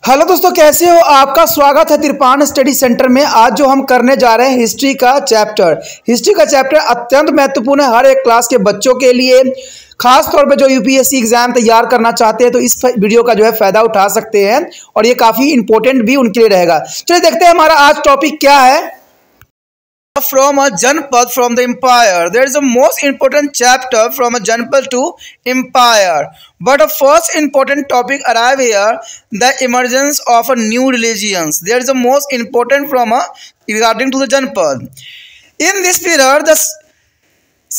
Hello दोस्तों, कैसे हो? आपका स्वागत है तिरपान स्टडी सेंटर में। आज जो हम करने जा रहे हैं हिस्ट्री का चैप्टर अत्यंत महत्वपूर्ण है हर एक क्लास के बच्चों के लिए। खास तौर पे जो यूपीएससी एग्जाम तैयार करना चाहते हैं तो इस वीडियो का जो है फायदा उठा सकते हैं और ये काफी इंपॉर्टेंट भी उनके लिए रहेगा। चलिए देखते हैं हमारा आज टॉपिक क्या है। From a Janpad from the empire. There is a most important chapter from a Janpad to empire. But a first important topic arrive here, the emergence of a new religions. There is a most important from a regarding to the Janpad. In this period, the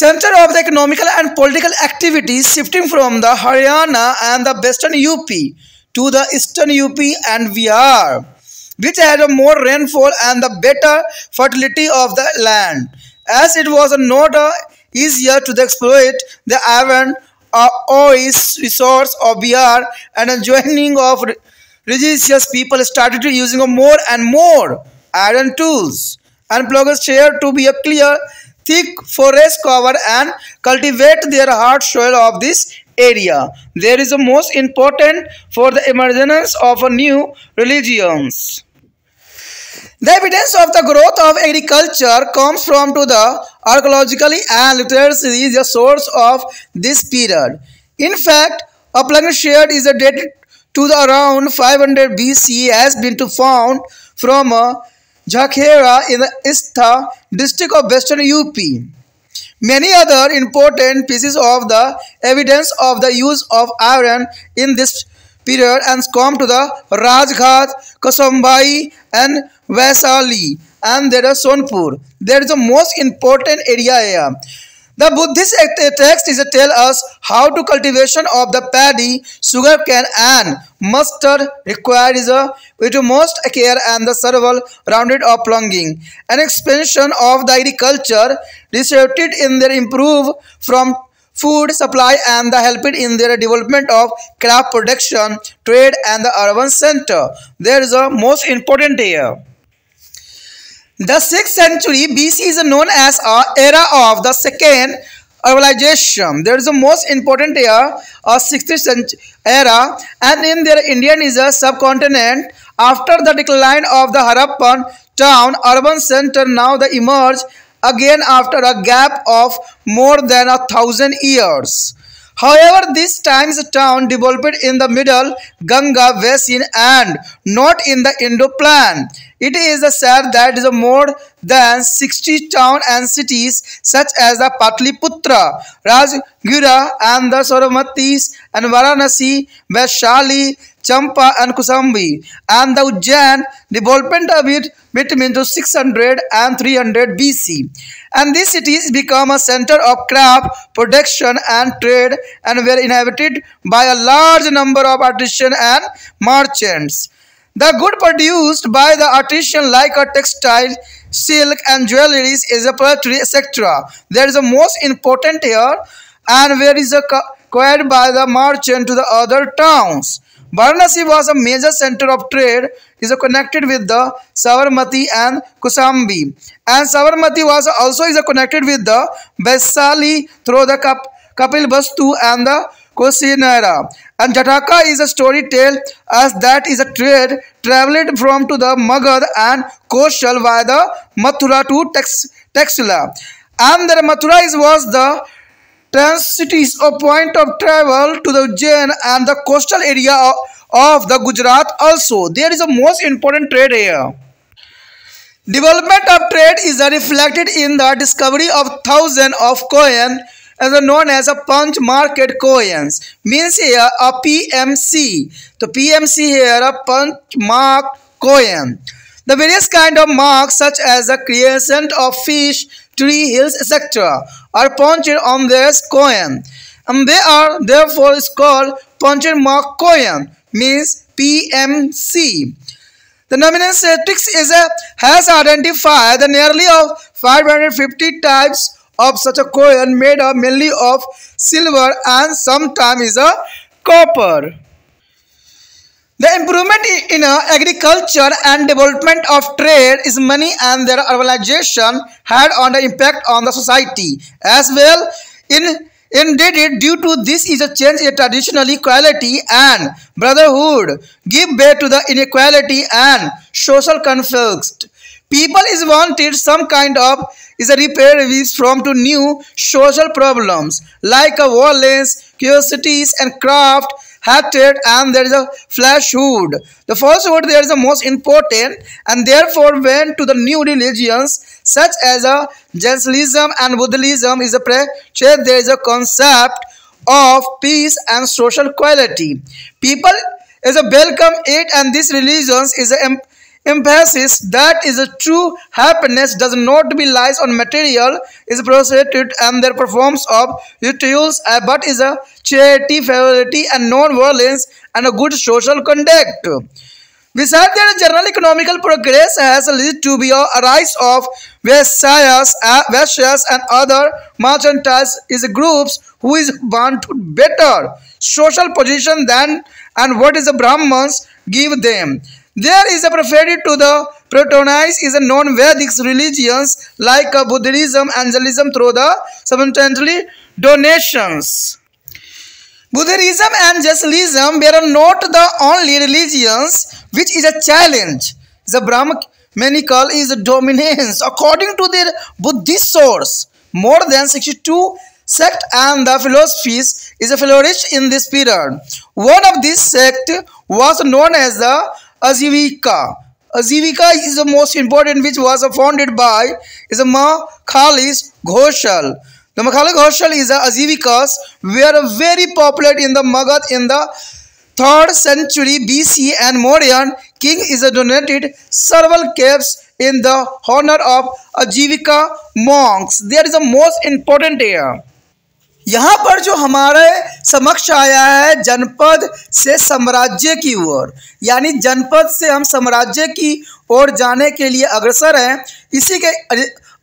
center of the economical and political activities shifting from the Haryana and the western UP to the eastern UP and Bihar, which had a more rainfall and the better fertility of the land, as it was not easier to exploit the iron ore resource of Bihar, and a joining of religious people started using more and more iron tools and plugs share to be a clear thick forest cover and cultivate their hard soil of this area. There is a most important for the emergence of a new religions. The evidence of the growth of agriculture comes from to the archaeologically and literally the source of this period. In fact, a plug shared is dated to the around 500 BC has been to found from Jakhera in the Istha district of western UP. Many other important pieces of the evidence of the use of iron in this period and come to the Rajghat, Kasambai and Vaisali and there is Sonpur. There is the most important area here. The Buddhist text is to tell us how to cultivation of the paddy, sugarcane and mustard required is with most care and the several rounded of plunging. An expansion of the agriculture resulted in their improve from food supply and the helped in their development of craft production, trade and the urban center. There is a most important here. The 6th century BC is known as an era of the second urbanization. There is a most important era, a 16th century era, and in their Indian is a subcontinent. After the decline of the Harappan town, urban center now the emerge again after a gap of more than 1,000 years. However, this time's town developed in the middle Ganga basin and not in the Indo-Plan. It is said that is more than 60 towns and cities such as the Patliputra, Rajgura and the Sauramatis and Varanasi, Vaishali, Champa and Kusambi and the Ujjain development of it between 600 and 300 BC. And these cities become a center of craft production and trade and were inhabited by a large number of artisans and merchants. The good produced by the artisan like a textile, silk and jewelries is a poetry, etc. There is a most important here and where is acquired by the merchant to the other towns. Varanasi was a major center of trade, is connected with the Sabarmati and Kusambi. And Sabarmati was also connected with the Vaisali through the Kapilvastu and the Kosinara. And Jataka is a story tale as that is a trade traveled from to the Magad and Koshal via the Mathura to Taxila. And the Mathura was the trans-cities or point of travel to the Ujjain and the coastal area of the Gujarat also. There is a most important trade here. Development of trade is reflected in the discovery of thousands of coins as known as a punch market coins. Means here a PMC. The PMC here a punch mark coin. The various kind of marks such as the creation of fish, tree, hills, etc. are punched on this coin. And they are therefore called punch mark coin. Means PMC. The numismatics has identified the nearly of 550 types of such a coin made up mainly of silver and sometimes is a copper. The improvement in agriculture and development of trade is money and their urbanization had on the impact on the society as well. In Indeed, due to this is a change in traditional equality and brotherhood, give way to the inequality and social conflict. People is wanted some kind of is a repair from to new social problems like a violence, curiosities and craft, hatred, and there is a fleshhood. The falsehood there is the most important, and therefore went to the new religions such as a Jainism and Buddhism is a there is a concept of peace and social equality. People is a welcome it, and this religions is a emphasis that is a true happiness does not be lies on material is prostrated and their performance of rituals but is a charity, fidelity and non-violence and a good social conduct. Besides that, general economical progress has led to be a rise of Vaishyas and other mercantile is groups who is want to better social position than and what is the Brahmins give them. There is a preferred to the Platonize is a non-Vedic religions like Buddhism and Jainism through the substantially donations. Buddhism and Jainism were not the only religions which is a challenge. The Brahmanical is a dominance. According to their Buddhist source, more than 62 sects and the philosophies is a flourished in this period. One of these sects was known as the Ajivika. Ajivika is the most important, which was founded by is a Mahalis Ghoshal. The Mahalis Ghoshal is a Ajivikas were very popular in the Magadh in the 3rd century BC, and Mauryan king is donated several caves in the honor of Ajivika monks. There is a most important here. यहाँ पर जो हमारे समक्ष आया है जनपद से साम्राज्य की ओर, यानी जनपद से हम साम्राज्य की ओर जाने के लिए अग्रसर हैं। इसी के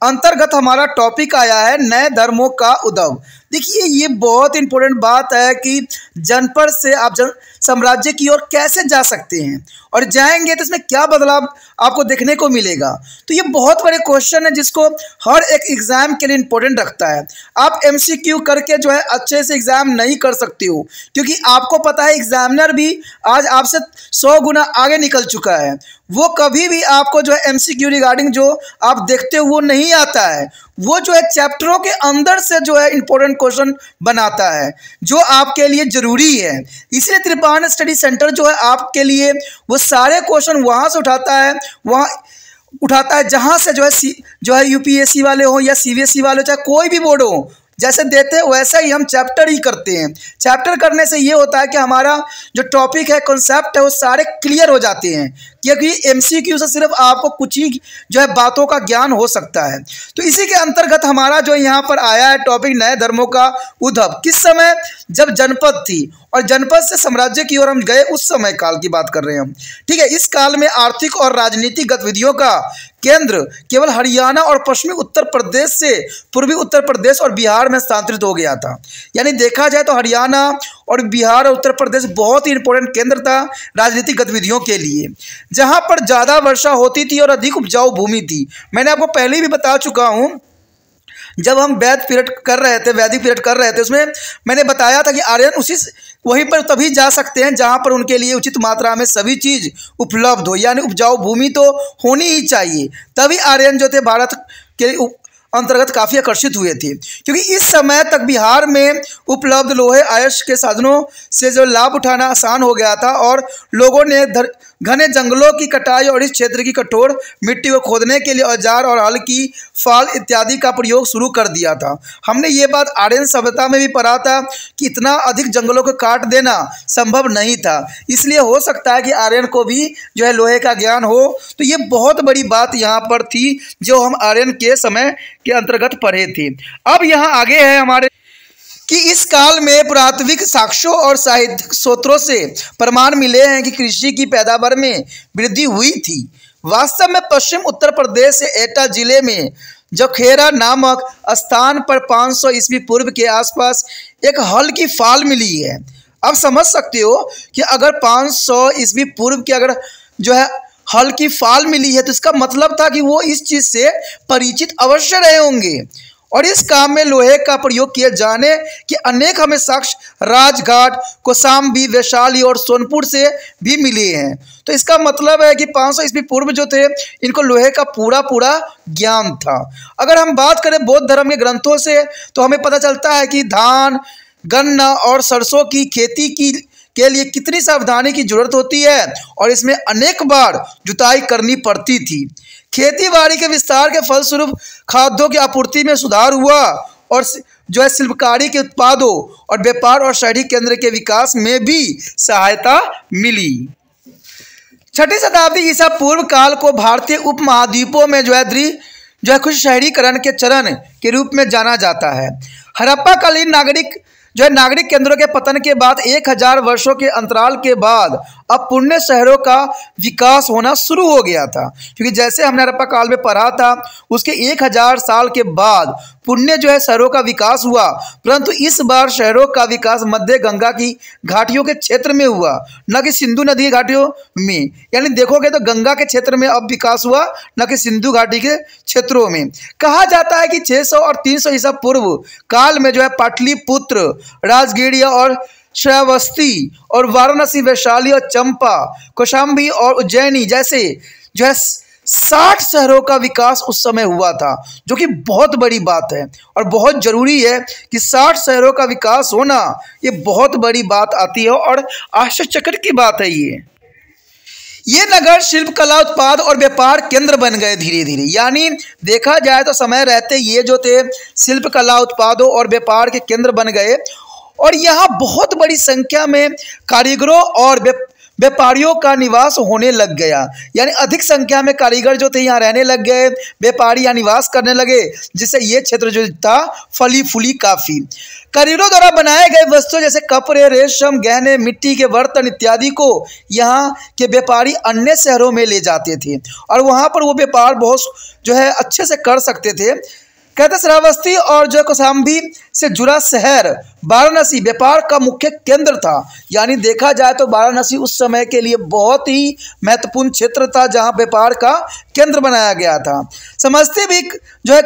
अंतर्गत हमारा टॉपिक आया है नए धर्मों का उद्भव। देखिए ये बहुत इंपॉर्टेंट बात है कि जनपद से आप साम्राज्य की ओर कैसे जा सकते हैं और जाएंगे तो इसमें क्या बदलाव आपको देखने को मिलेगा। तो ये बहुत बड़े क्वेश्चन है जिसको हर एक एग्जाम के लिए इंपॉर्टेंट रखता है। आप एमसीक्यू करके जो है अच्छे से एग्जाम नहीं कर सकते हो, क्योंकि आपको पता है एग्जामिनर भी आज आपसे 100 गुना आगे निकल चुका है। वो कभी भी आपको जो है एमसीक्यू रिगार्डिंग जो आप देखते हो वो नहीं आता है, वो जो है चैप्टरों के अंदर से जो है इंपॉर्टेंट क्वेश्चन बनाता है जो आपके लिए जरूरी है। इसलिए त्रिपाण स्टडी सेंटर जो है आपके लिए वो सारे क्वेश्चन वहाँ से उठाता है जहाँ से जो है यूपीएससी वाले हो या सीबीएसई वाले हो, चाहे कोई भी बोर्ड हो, जैसे देते हैं वैसा ही हम चैप्टर ही करते हैं। चैप्टर करने से ये होता है कि हमारा जो टॉपिक है, कॉन्सेप्ट है, वो सारे क्लियर हो जाते हैं, क्योंकि एमसीक्यू से सिर्फ आपको कुछ ही जो है बातों का ज्ञान हो सकता है। तो इसी के अंतर्गत हमारा जो यहाँ पर आया है टॉपिक नए धर्मों का उद्भव। किस समय? जब जनपद थी और जनपद से साम्राज्य की ओर हम गए, उस समय काल की बात कर रहे हैं हम। ठीक है, इस काल में आर्थिक और राजनीतिक गतिविधियों का केंद्र केवल हरियाणा और पश्चिमी उत्तर प्रदेश से पूर्वी उत्तर प्रदेश और बिहार में स्थानांतरित हो गया था। यानी देखा जाए तो हरियाणा और बिहार और उत्तर प्रदेश बहुत ही इंपॉर्टेंट केंद्र था राजनीतिक गतिविधियों के लिए, जहां पर ज़्यादा वर्षा होती थी और अधिक उपजाऊ भूमि थी। मैंने आपको पहले भी बता चुका हूं, जब हम वैदिक पीरियड कर रहे थे उसमें मैंने बताया था कि आर्यन वहीं पर तभी जा सकते हैं जहां पर उनके लिए उचित मात्रा में सभी चीज़ उपलब्ध हो, यानी उपजाऊ भूमि तो होनी ही चाहिए। तभी आर्यन जो थे भारत के अंतर्गत काफ़ी आकर्षित हुए थे, क्योंकि इस समय तक बिहार में उपलब्ध लोहे आयश के साधनों से जो लाभ उठाना आसान हो गया था और लोगों ने घने जंगलों की कटाई और इस क्षेत्र की कठोर मिट्टी को खोदने के लिए औजार और हल की फाल इत्यादि का प्रयोग शुरू कर दिया था। हमने ये बात आर्यन सभ्यता में भी पढ़ा था कि इतना अधिक जंगलों को काट देना संभव नहीं था, इसलिए हो सकता है कि आर्यन को भी जो है लोहे का ज्ञान हो। तो ये बहुत बड़ी बात यहाँ पर थी जो हम आर्यन के समय के अंतर्गत पढ़े थे। अब यहाँ आगे है हमारे कि इस काल में पुरातात्विक साक्ष्यों और साहित्यिक स्रोतों से प्रमाण मिले हैं कि कृषि की पैदावार में वृद्धि हुई थी। वास्तव में पश्चिम उत्तर प्रदेश से एटा जिले में जखेरा नामक स्थान पर 500 ईस्वी पूर्व के आसपास एक हल की फाल मिली है। अब समझ सकते हो कि अगर 500 ईस्वी पूर्व के अगर जो है हल की फाल मिली है तो इसका मतलब था कि वो इस चीज़ से परिचित अवश्य रहे होंगे। और इस काम में लोहे का प्रयोग किए जाने के अनेक हमें साक्ष्य राजघाट, कौशाम्बी, वैशाली और सोनपुर से भी मिले हैं। तो इसका मतलब है कि 500 ईस्वी पूर्व जो थे इनको लोहे का पूरा ज्ञान था। अगर हम बात करें बौद्ध धर्म के ग्रंथों से तो हमें पता चलता है कि धान, गन्ना और सरसों की खेती के लिए कितनी सावधानी की जरूरत होती है और इसमें अनेक बार जुताई करनी पड़ती थी। खेती बाड़ी के विस्तार के फलस्वरूप खाद्यों की आपूर्ति में सुधार हुआ और जो है शिल्पकारी के उत्पादों और व्यापार और शहरी केंद्र के विकास में भी सहायता मिली। 6वीं शताब्दी ईसा पूर्व काल को भारतीय उपमहाद्वीपों में जो है कुछ शहरीकरण के चरण के रूप में जाना जाता है। हड़प्पा कालीन नागरिक केंद्रों के पतन के बाद 1000 वर्षों के अंतराल के बाद अब पुण्य शहरों का विकास होना शुरू हो गया था, क्योंकि जैसे हमने हड़प्पा काल में पढ़ा था उसके 1000 साल के बाद पुण्य जो है शहरों का विकास हुआ, परंतु इस बार शहरों का विकास मध्य गंगा की घाटियों के क्षेत्र में हुआ, न कि सिंधु नदी की घाटियों में। यानी देखोगे तो गंगा के क्षेत्र में अब विकास हुआ, न कि सिंधु घाटी के क्षेत्रों में। कहा जाता है कि 600 और 300 ईसा पूर्व काल में जो है पाटलिपुत्र, राजगीर और श्रावस्ती और वाराणसी, वैशाली और चंपा, कौशाम्बी और उज्जैनी जैसे जो है 60 शहरों का विकास उस समय हुआ था, जो कि बहुत बड़ी बात है और बहुत जरूरी है कि 60 शहरों का विकास होना ये बहुत बड़ी बात आती है और आश्चर्यचकित की बात है। ये नगर शिल्प, कला, उत्पाद और व्यापार केंद्र बन गए धीरे धीरे। यानी देखा जाए तो समय रहते ये जो थे शिल्प, कला, उत्पादों और व्यापार के केंद्र बन गए और यहाँ बहुत बड़ी संख्या में कारीगरों और व्यापारियों का निवास होने लग गया। यानी अधिक संख्या में कारीगर जो थे यहाँ रहने लग गए, व्यापारी यहाँ निवास करने लगे, जिससे ये क्षेत्र जो था फली फूली काफ़ी। कारीगरों द्वारा बनाए गए वस्तुओं जैसे कपड़े, रेशम, गहने, मिट्टी के बर्तन इत्यादि को यहाँ के व्यापारी अन्य शहरों में ले जाते थे और वहाँ पर वो व्यापार बहुत जो है अच्छे से कर सकते थे। कहते श्रावस्ती और जो कौशाम्बी से जुड़ा शहर वाराणसी व्यापार का मुख्य केंद्र था। यानी देखा जाए तो वाराणसी उस समय के लिए बहुत ही महत्वपूर्ण क्षेत्र था जहां व्यापार का केंद्र बनाया गया था। समझते भी जो है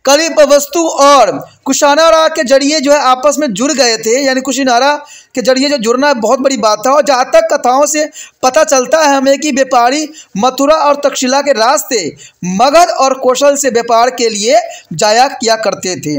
कली वस्तु और कुशानारा के जरिए जो है आपस में जुड़ गए थे। यानी कुशिनारा के जरिए जो जुड़ना बहुत बड़ी बात था। और जहाँ तक कथाओं से पता चलता है हमें कि व्यापारी मथुरा और तक्षशिला के रास्ते मगध और कौशल से व्यापार के लिए जाया किया करते थे।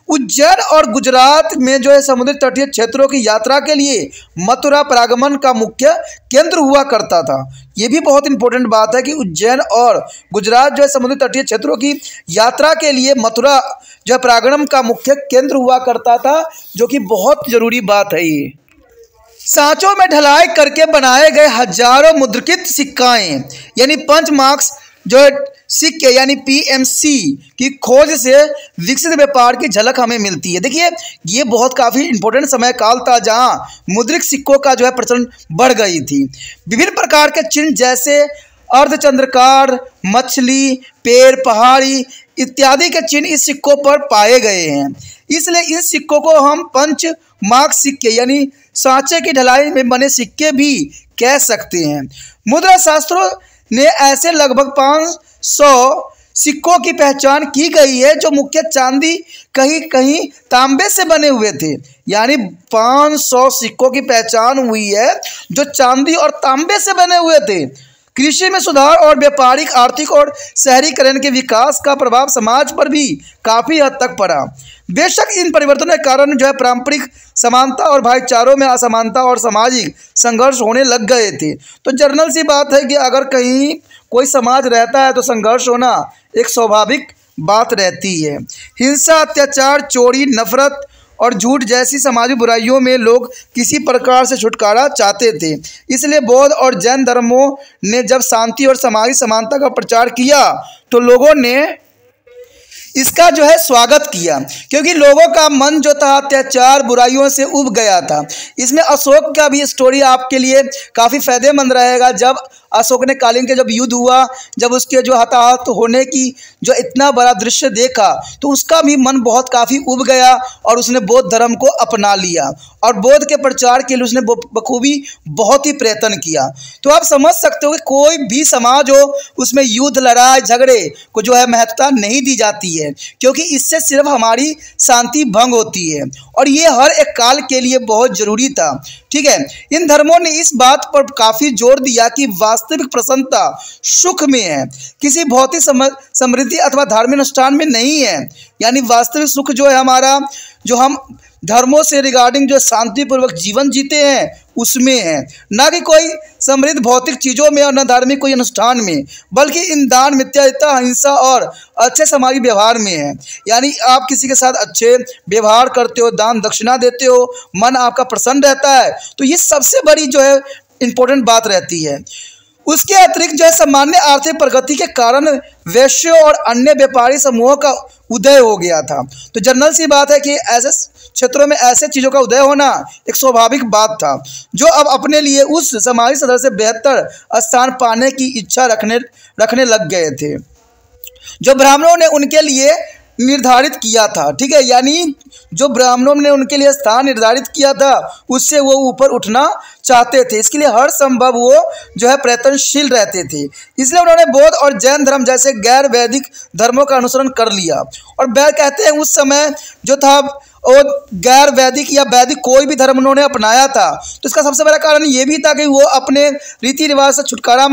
उज्जैन और गुजरात में जो है समुद्री तटीय क्षेत्रों की यात्रा के लिए मथुरा परागमन का मुख्य केंद्र हुआ करता था। ये भी बहुत इंपॉर्टेंट बात है कि उज्जैन और गुजरात जो है समुद्री तटीय क्षेत्रों की यात्रा के लिए मथुरा जो है परागमन का मुख्य केंद्र हुआ करता था, जो कि बहुत जरूरी बात है। ये सांचों में ढलाई करके बनाए गए हजारों मुद्रित सिक्काएं यानी पंच मार्क्स जो सिक्के यानी PMC की खोज से विकसित व्यापार की झलक हमें मिलती है। देखिए ये बहुत काफ़ी इंपॉर्टेंट समय काल था जहां मुद्रित सिक्कों का जो है प्रचलन बढ़ गई थी। विभिन्न प्रकार के चिन्ह जैसे अर्धचंद्रकार, मछली, पेड़, पहाड़ी इत्यादि के चिन्ह इस सिक्कों पर पाए गए हैं। इसलिए इन सिक्कों को हम पंच मार्क सिक्के यानी सांचे की ढलाई में बने सिक्के भी कह सकते हैं। मुद्रा शास्त्रों ने ऐसे लगभग 500 सिक्कों की पहचान की गई है जो मुख्य चांदी कहीं कहीं तांबे से बने हुए थे। यानी 500 सिक्कों की पहचान हुई है जो चांदी और तांबे से बने हुए थे। कृषि में सुधार और व्यापारिक, आर्थिक और शहरीकरण के विकास का प्रभाव समाज पर भी काफ़ी हद तक पड़ा। बेशक इन परिवर्तनों के कारण जो है पारंपरिक समानता और भाईचारों में असमानता और सामाजिक संघर्ष होने लग गए थे। तो जनरल सी बात है कि अगर कहीं कोई समाज रहता है तो संघर्ष होना एक स्वाभाविक बात रहती है। हिंसा, अत्याचार, चोरी, नफरत और झूठ जैसी सामाजिक बुराइयों में लोग किसी प्रकार से छुटकारा चाहते थे। इसलिए बौद्ध और जैन धर्मों ने जब शांति और सामाजिक समानता का प्रचार किया तो लोगों ने इसका जो है स्वागत किया, क्योंकि लोगों का मन जो था अत्याचार, बुराइयों से उब गया था। इसमें अशोक का भी स्टोरी आपके लिए काफ़ी फायदेमंद रहेगा। जब अशोक ने कालीन के जब युद्ध हुआ, जब उसके जो हताहत होने की जो इतना बड़ा दृश्य देखा तो उसका भी मन बहुत काफ़ी उब गया और उसने बौद्ध धर्म को अपना लिया और बौद्ध के प्रचार के लिए उसने बखूबी बहुत ही प्रयत्न किया। तो आप समझ सकते हो कि कोई भी समाज हो उसमें युद्ध, लड़ाई झगड़े को जो है महत्वता नहीं दी जाती है, क्योंकि इससे सिर्फ हमारी शांति भंग होती है और ये हर एक काल के लिए बहुत जरूरी था। ठीक है, इन धर्मों ने इस बात पर काफ़ी जोर दिया कि वास्तविक प्रसन्नता सुख में है, किसी भौतिक समृद्धि अथवा धार्मिक अनुष्ठान में नहीं है। यानी वास्तविक सुख जो है हमारा, जो हम धर्मों से रिगार्डिंग जो शांतिपूर्वक जीवन जीते हैं उसमें है, ना कि कोई समृद्ध भौतिक चीज़ों में और न धार्मिक कोई अनुष्ठान में, बल्कि इन दान, मित्रता, हिंसा और अच्छे सामाजिक व्यवहार में है। यानी आप किसी के साथ अच्छे व्यवहार करते हो, दान दक्षिणा देते हो, मन आपका प्रसन्न रहता है, तो ये सबसे बड़ी जो है इम्पोर्टेंट बात रहती है। उसके अतिरिक्त जो है सामान्य आर्थिक प्रगति के कारण वैश्यों और अन्य व्यापारी समूहों का उदय हो गया था। तो जनरल सी बात है कि ऐसे क्षेत्रों में ऐसे चीज़ों का उदय होना एक स्वाभाविक बात था, जो अब अपने लिए उस सामाजिक सदस्य से बेहतर स्थान पाने की इच्छा रखने लग गए थे, जो ब्राह्मणों ने उनके लिए निर्धारित किया था। ठीक है, यानी जो ब्राह्मणों ने उनके लिए स्थान निर्धारित किया था उससे वो ऊपर उठना चाहते थे, इसके लिए हर संभव वो जो है प्रयत्नशील रहते थे। इसलिए उन्होंने बौद्ध और जैन धर्म जैसे गैर वैदिक धर्मों का अनुसरण कर लिया। और वैद कहते हैं उस समय जो था और गैर वैदिक या वैदिक कोई भी धर्म उन्होंने अपनाया था, तो इसका सबसे बड़ा कारण ये भी था कि वो अपने रीति रिवाज से छुटकारा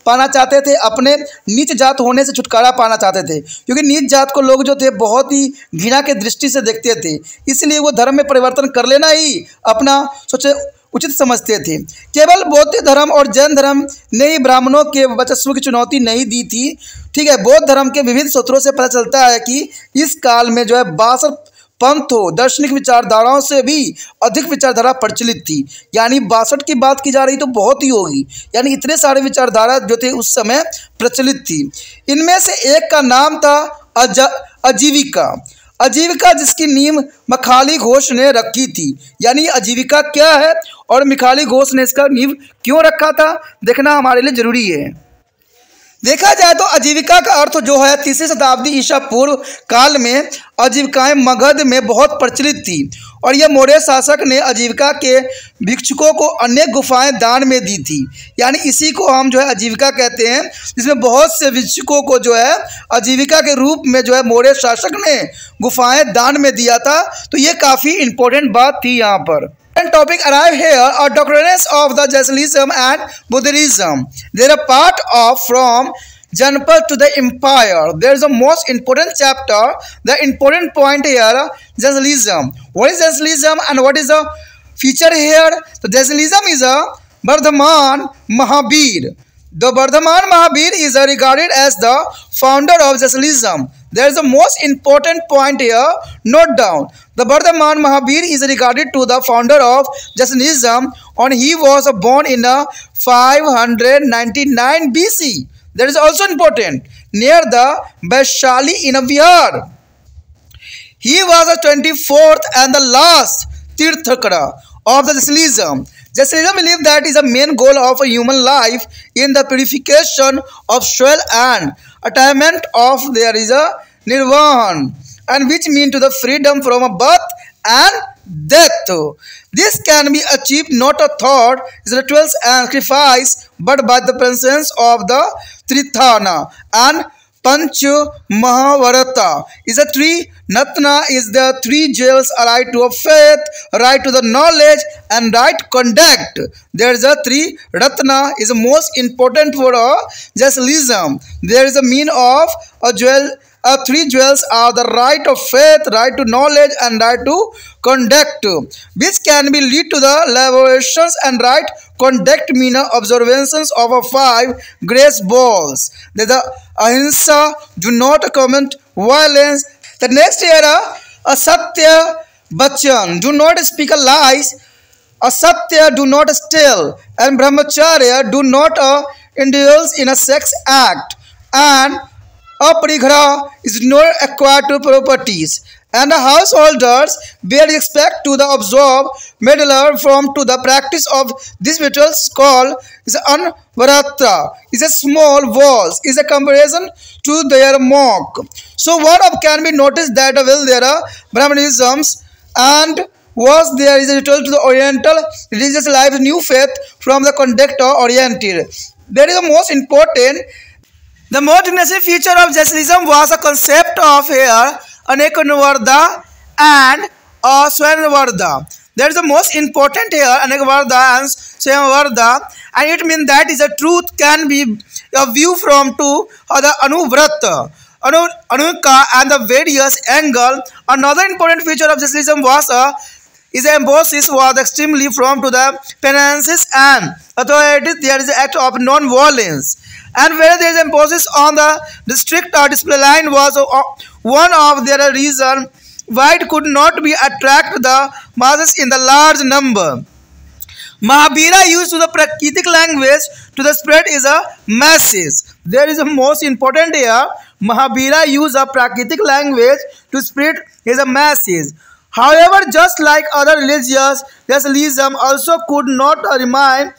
पाना चाहते थे, अपने नीच जात होने से छुटकारा पाना चाहते थे, क्योंकि नीच जात को लोग जो थे बहुत ही घृणा के दृष्टि से देखते थे। इसलिए वो धर्म में परिवर्तन कर लेना ही अपना सोचे उचित समझते थे। केवल बौद्ध धर्म और जैन धर्म ने ही ब्राह्मणों के वर्चस्व की चुनौती नहीं दी थी। ठीक है, बौद्ध धर्म के विविध सूत्रों से पता चलता है कि इस काल में जो है 62 पंथ हो दार्शनिक विचारधाराओं से भी अधिक विचारधारा प्रचलित थी। यानी 62 की बात की जा रही तो बहुत ही होगी, यानी इतने सारे विचारधारा जो थे उस समय प्रचलित थी। इनमें से एक का नाम था आजीविका, जिसकी नींव मिखाइल घोष ने रखी थी। यानी आजीविका क्या है और मिखाइल घोष ने इसका नींव क्यों रखा था, देखना हमारे लिए जरूरी है। देखा जाए तो आजीविका का अर्थ जो है 3वीं शताब्दी ईसा पूर्व काल में आजीविकाएं मगध में बहुत प्रचलित थी और यह मौर्य शासक ने आजीविका के भिक्षुकों को अनेक गुफाएं दान में दी थी। यानी इसी को हम जो है आजीविका कहते हैं, जिसमें बहुत से भिक्षुकों को जो है आजीविका के रूप में जो है मौर्य शासक ने गुफाएं दान में दिया था। तो ये काफ़ी इंपॉर्टेंट बात थी यहाँ पर। Topic arrive here are doctrines of the Jainism and Buddhism. They are part of from Janpat to the empire. There is a most important chapter. The important point here, Jainism. What is Jainism and what is the feature here? So Jainism is a Vardhaman Mahabir. The Vardhaman Mahabir is regarded as the founder of Jainism. There is the most important point here. Note down. The Vardhaman Mahabir is regarded to the founder of Jainism, and he was born in 599 BC. That is also important. Near the Vaishali in Bihar. He was the 24th and the last Tirthakara of the Jainism. Jainism believes that is the main goal of a human life in the purification of soul and attainment of there is a nirvana, and which mean to the freedom from a birth and death. This can be achieved not a thought, rituals and sacrifice, but by the presence of the Tritthana and Panch Mahavarata is a three Natna is the three jewels, right to a faith, right to the knowledge, and right conduct. There is a three Ratna is the most important for Jainism. There is a mean of a jewel. Three jewels are the right of faith, right to knowledge, and right to conduct, which can be lead to the liberations and right conduct mean observances of a 5 grace balls. The ahimsa, do not commit violence. The next era, asatya bachan, do not speak lies. Asatya, do not steal, and brahmacharya, do not indulge in a sex act, and aparighra is not acquired to properties, and the householders bear respect to the observe meddler from to the practice of this rituals called is anvrata, is a small was, is a comparison to their mock. So what of can be noticed that will there are Brahmanisms and was there is a return to the Oriental religious life, new faith from the conduct oriented. That is the most important. The most necessary feature of Jainism was a concept of here Anekvarda and Swayamvarda. That is the most important here, Anekvarda and Swayamvarda, and it means that is a truth can be a view from to the Anuvrata, Anuka and the various angle. Another important feature of Jainism was is emphasis was extremely from to the penances and authorities. There is an act of non-violence, and where there is emphasis on the strict or display line was one of their reason why it could not be attract the masses in the large number. Mahabhira used to the Prakritic language to the spread is a message. There is a most important here. Mahabhira used a Prakritic language to spread is a message. However, just like other religions, Jainism also could not remain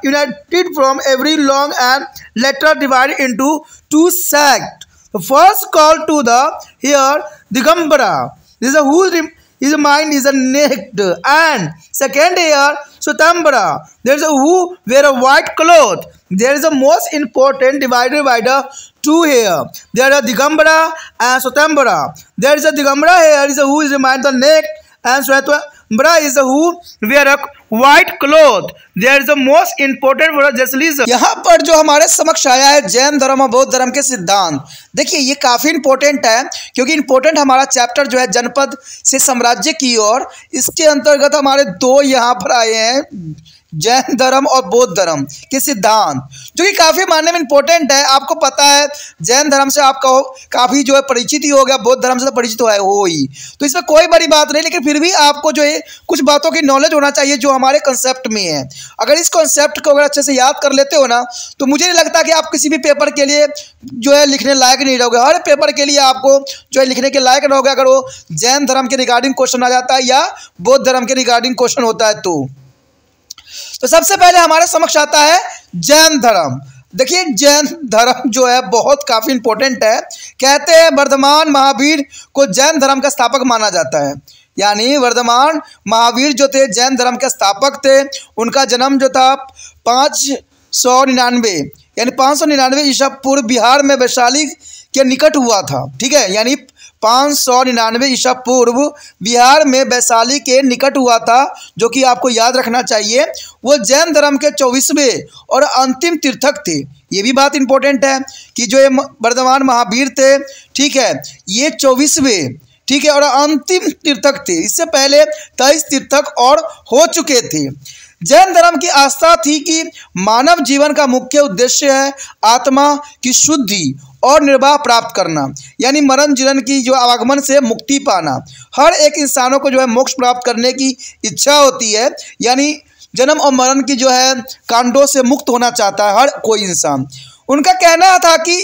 united from every long and later divided into two sects. The first called to the here Digambara. This is a whose his mind is a naked, and second here Swayamvara. There is a who wear a white cloth. There is a most important divided by the two here. There are Digambara and Swayamvara. There is a Digambara here is a who is mind the naked, and Swayamvara is a who wear a white cloth. There is the most important for Jainism. यहाँ पर जो हमारे समक्ष आया है जैन धर्म और बौद्ध धर्म के सिद्धांत, देखिए ये काफी इंपॉर्टेंट है, क्योंकि इंपॉर्टेंट हमारा चैप्टर जो है जनपद से साम्राज्य की ओर, इसके अंतर्गत हमारे दो यहाँ पर आए हैं जैन धर्म और बौद्ध धर्म के सिद्धांत, जो कि काफ़ी मानने में इंपॉर्टेंट है। आपको पता है जैन धर्म से आपका काफ़ी जो है परिचित ही हो गया, बौद्ध धर्म से तो परिचित हो ही, तो इसमें कोई बड़ी बात नहीं, लेकिन फिर भी आपको जो है कुछ बातों की नॉलेज होना चाहिए जो हमारे कंसेप्ट में है। अगर इस कंसेप्ट को अगर अच्छे से याद कर लेते हो ना, तो मुझे नहीं लगता कि आप किसी भी पेपर के लिए जो है लिखने लायक नहीं रहोगे। हर पेपर के लिए आपको जो है लिखने के लायक रहोगे अगर वो जैन धर्म के रिगार्डिंग क्वेश्चन आ जाता है या बौद्ध धर्म के रिगार्डिंग क्वेश्चन होता है। तो सबसे पहले हमारे समक्ष आता है जैन धर्म। देखिए जैन धर्म जो है बहुत काफ़ी इंपॉर्टेंट है। कहते हैं वर्धमान महावीर को जैन धर्म का स्थापक माना जाता है, यानी वर्धमान महावीर जो थे जैन धर्म के स्थापक थे। उनका जन्म जो था 599 यानी 599 ईसा पूर्व बिहार में वैशाली के निकट हुआ था। ठीक है, यानी 599 ईसा पूर्व बिहार में वैशाली के निकट हुआ था, जो कि आपको याद रखना चाहिए। वो जैन धर्म के 24वें और अंतिम तीर्थक थे। ये भी बात इंपॉर्टेंट है कि जो ये वर्धमान महावीर थे, ठीक है, ये 24वें, ठीक है, और अंतिम तीर्थक थे। इससे पहले 23 तीर्थक और हो चुके थे। जैन धर्म की आस्था थी कि मानव जीवन का मुख्य उद्देश्य है आत्मा की शुद्धि और निर्वाह प्राप्त करना, यानी मरण जीवन की जो आवागमन से मुक्ति पाना। हर एक इंसानों को जो है मोक्ष प्राप्त करने की इच्छा होती है, यानी जन्म और मरण की जो है कांडों से मुक्त होना चाहता है हर कोई इंसान। उनका कहना था कि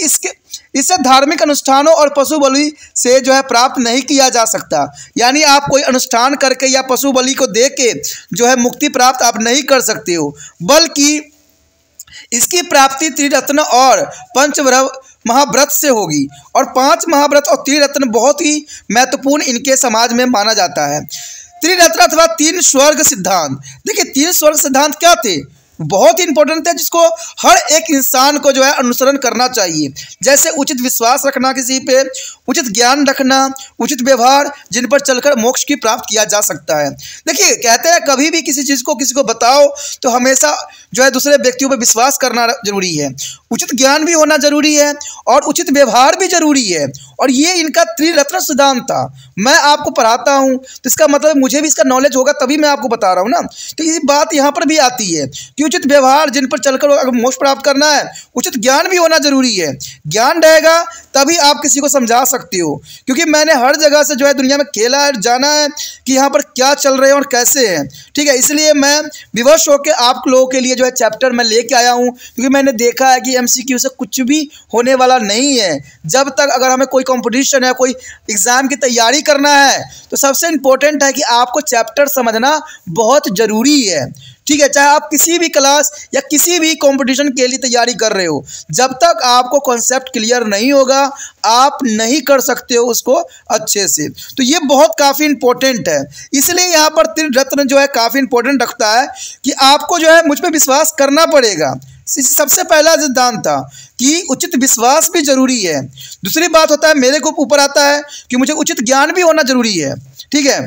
इससे धार्मिक अनुष्ठानों और पशु बलि से जो है प्राप्त नहीं किया जा सकता, यानी आप कोई अनुष्ठान करके या पशु बलि को दे के जो है मुक्ति प्राप्त आप नहीं कर सकते हो, बल्कि इसकी प्राप्ति त्रिरत्न और पंच महाव्रत से होगी। और 5 महाव्रत और त्रिरत्न बहुत ही महत्वपूर्ण इनके समाज में माना जाता है। त्रिरत्न अथवा 3 स्वर्ग सिद्धांत। देखिए 3 स्वर्ग सिद्धांत क्या थे, बहुत ही इंपॉर्टेंट है, जिसको हर एक इंसान को जो है अनुसरण करना चाहिए। जैसे उचित विश्वास रखना किसी पे, उचित ज्ञान रखना, उचित व्यवहार, जिन पर चलकर मोक्ष की प्राप्त किया जा सकता है। देखिए कहते हैं कभी भी किसी चीज़ को किसी को बताओ तो हमेशा जो है दूसरे व्यक्तियों पर विश्वास करना जरूरी है, उचित ज्ञान भी होना जरूरी है और उचित व्यवहार भी जरूरी है। और ये इनका त्रिरत्न सिद्धांत था। मैं आपको पढ़ाता हूँ तो इसका मतलब मुझे भी इसका नॉलेज होगा, तभी मैं आपको बता रहा हूँ ना। तो ये बात यहाँ पर भी आती है कि उचित व्यवहार, जिन पर चलकर अगर मोक्ष प्राप्त करना है, उचित ज्ञान भी होना जरूरी है। ज्ञान रहेगा तभी आप किसी को समझा सकते हो, क्योंकि मैंने हर जगह से जो है दुनिया में खेला है, जाना है कि यहाँ पर क्या चल रहे हैं और कैसे हैं। ठीक है, इसलिए मैं विवश होकर आप लोगों के लिए जो है चैप्टर मैं लेके आया हूँ, क्योंकि मैंने देखा है कि MCQ से कुछ भी होने वाला नहीं है। जब तक अगर हमें कोई कंपटीशन है, कोई एग्ज़ाम की तैयारी करना है, तो सबसे इम्पोर्टेंट है कि आपको चैप्टर समझना बहुत ज़रूरी है। ठीक है। चाहे आप किसी भी क्लास या किसी भी कंपटीशन के लिए तैयारी कर रहे हो, जब तक आपको कॉन्सेप्ट क्लियर नहीं होगा आप नहीं कर सकते हो उसको अच्छे से। तो ये बहुत काफ़ी इंपॉर्टेंट है, इसलिए यहाँ पर त्रिरत्न जो है काफ़ी इंपॉर्टेंट रखता है कि आपको जो है मुझ पर विश्वास करना पड़ेगा। सबसे पहला सिद्धांत था कि उचित विश्वास भी जरूरी है। दूसरी बात होता है, मेरे को ऊपर आता है कि मुझे उचित ज्ञान भी होना जरूरी है, ठीक है,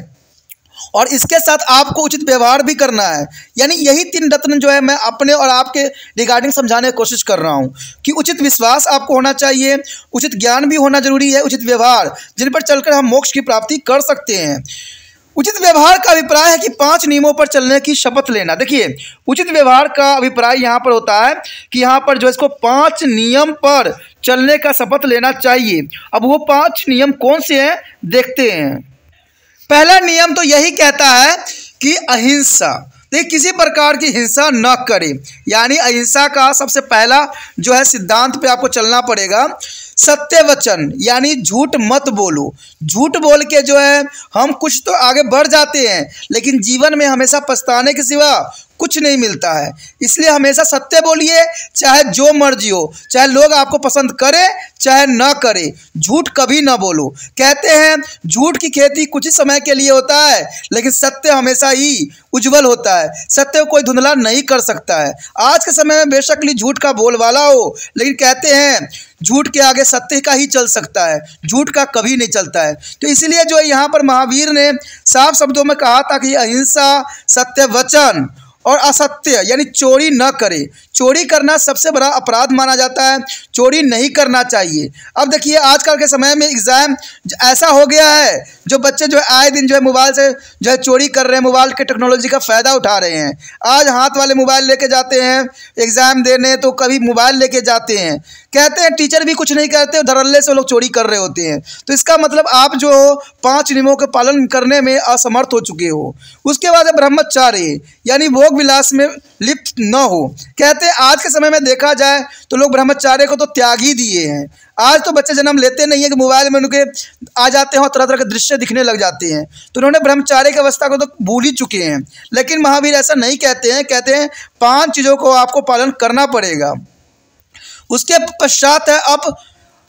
और इसके साथ आपको उचित व्यवहार भी करना है। यानी यही तीन रत्न जो है मैं अपने और आपके रिगार्डिंग समझाने की कोशिश कर रहा हूँ कि उचित विश्वास आपको होना चाहिए, उचित ज्ञान भी होना जरूरी है, उचित व्यवहार जिन पर चलकर हम मोक्ष की प्राप्ति कर सकते हैं। उचित व्यवहार का अभिप्राय है कि 5 नियमों पर चलने की शपथ लेना। देखिए, उचित व्यवहार का अभिप्राय यहाँ पर होता है कि यहाँ पर जो है इसको 5 नियम पर चलने का शपथ लेना चाहिए। अब वो 5 नियम कौन से हैं देखते हैं। पहला नियम तो यही कहता है कि अहिंसा, देखिए किसी प्रकार की हिंसा न करें, यानी अहिंसा का सबसे पहला जो है सिद्धांत पे आपको चलना पड़ेगा। सत्य वचन, यानी झूठ मत बोलो। झूठ बोल के जो है हम कुछ तो आगे बढ़ जाते हैं, लेकिन जीवन में हमेशा पछताने के सिवा कुछ नहीं मिलता है। इसलिए हमेशा सत्य बोलिए, चाहे जो मर्जी हो, चाहे लोग आपको पसंद करें चाहे न करें, झूठ कभी न बोलो। कहते हैं झूठ की खेती कुछ ही समय के लिए होता है, लेकिन सत्य हमेशा ही उज्जवल होता है। सत्य को कोई धुंधला नहीं कर सकता है। आज के समय में बेशक झूठ का बोलबाला हो, लेकिन कहते हैं झूठ के आगे सत्य का ही चल सकता है, झूठ का कभी नहीं चलता है। तो इसलिए जो यहाँ पर महावीर ने साफ शब्दों में कहा था कि अहिंसा, सत्य वचन और असत्य यानी चोरी न करे। चोरी करना सबसे बड़ा अपराध माना जाता है, चोरी नहीं करना चाहिए। अब देखिए आजकल के समय में एग्ज़ाम ऐसा हो गया है, जो बच्चे जो है आए दिन जो है मोबाइल से जो है चोरी कर रहे हैं, मोबाइल के टेक्नोलॉजी का फ़ायदा उठा रहे हैं। आज हाथ वाले मोबाइल लेके जाते हैं एग्ज़ाम देने, तो कभी मोबाइल लेके जाते हैं, कहते हैं टीचर भी कुछ नहीं कहते, धड़ल्ले से लोग चोरी कर रहे होते हैं। तो इसका मतलब आप जो 5 नियमों के पालन करने में असमर्थ हो चुके हो। उसके बाद ब्रह्मचार्य यानी भोग विलास में लिप्त न हो। कहते हैं आज के समय में देखा जाए तो लोग ब्रह्मचार्य को तो त्याग ही दिए हैं। आज तो बच्चे जन्म लेते नहीं है कि मोबाइल में उनके आ जाते हैं और तरह तरह के दृश्य दिखने लग जाते हैं, तो उन्होंने ब्रह्मचार्य की अवस्था को तो भूल ही चुके हैं। लेकिन महावीर ऐसा नहीं कहते हैं, कहते हैं 5 चीज़ों को आपको पालन करना पड़ेगा। उसके पश्चात है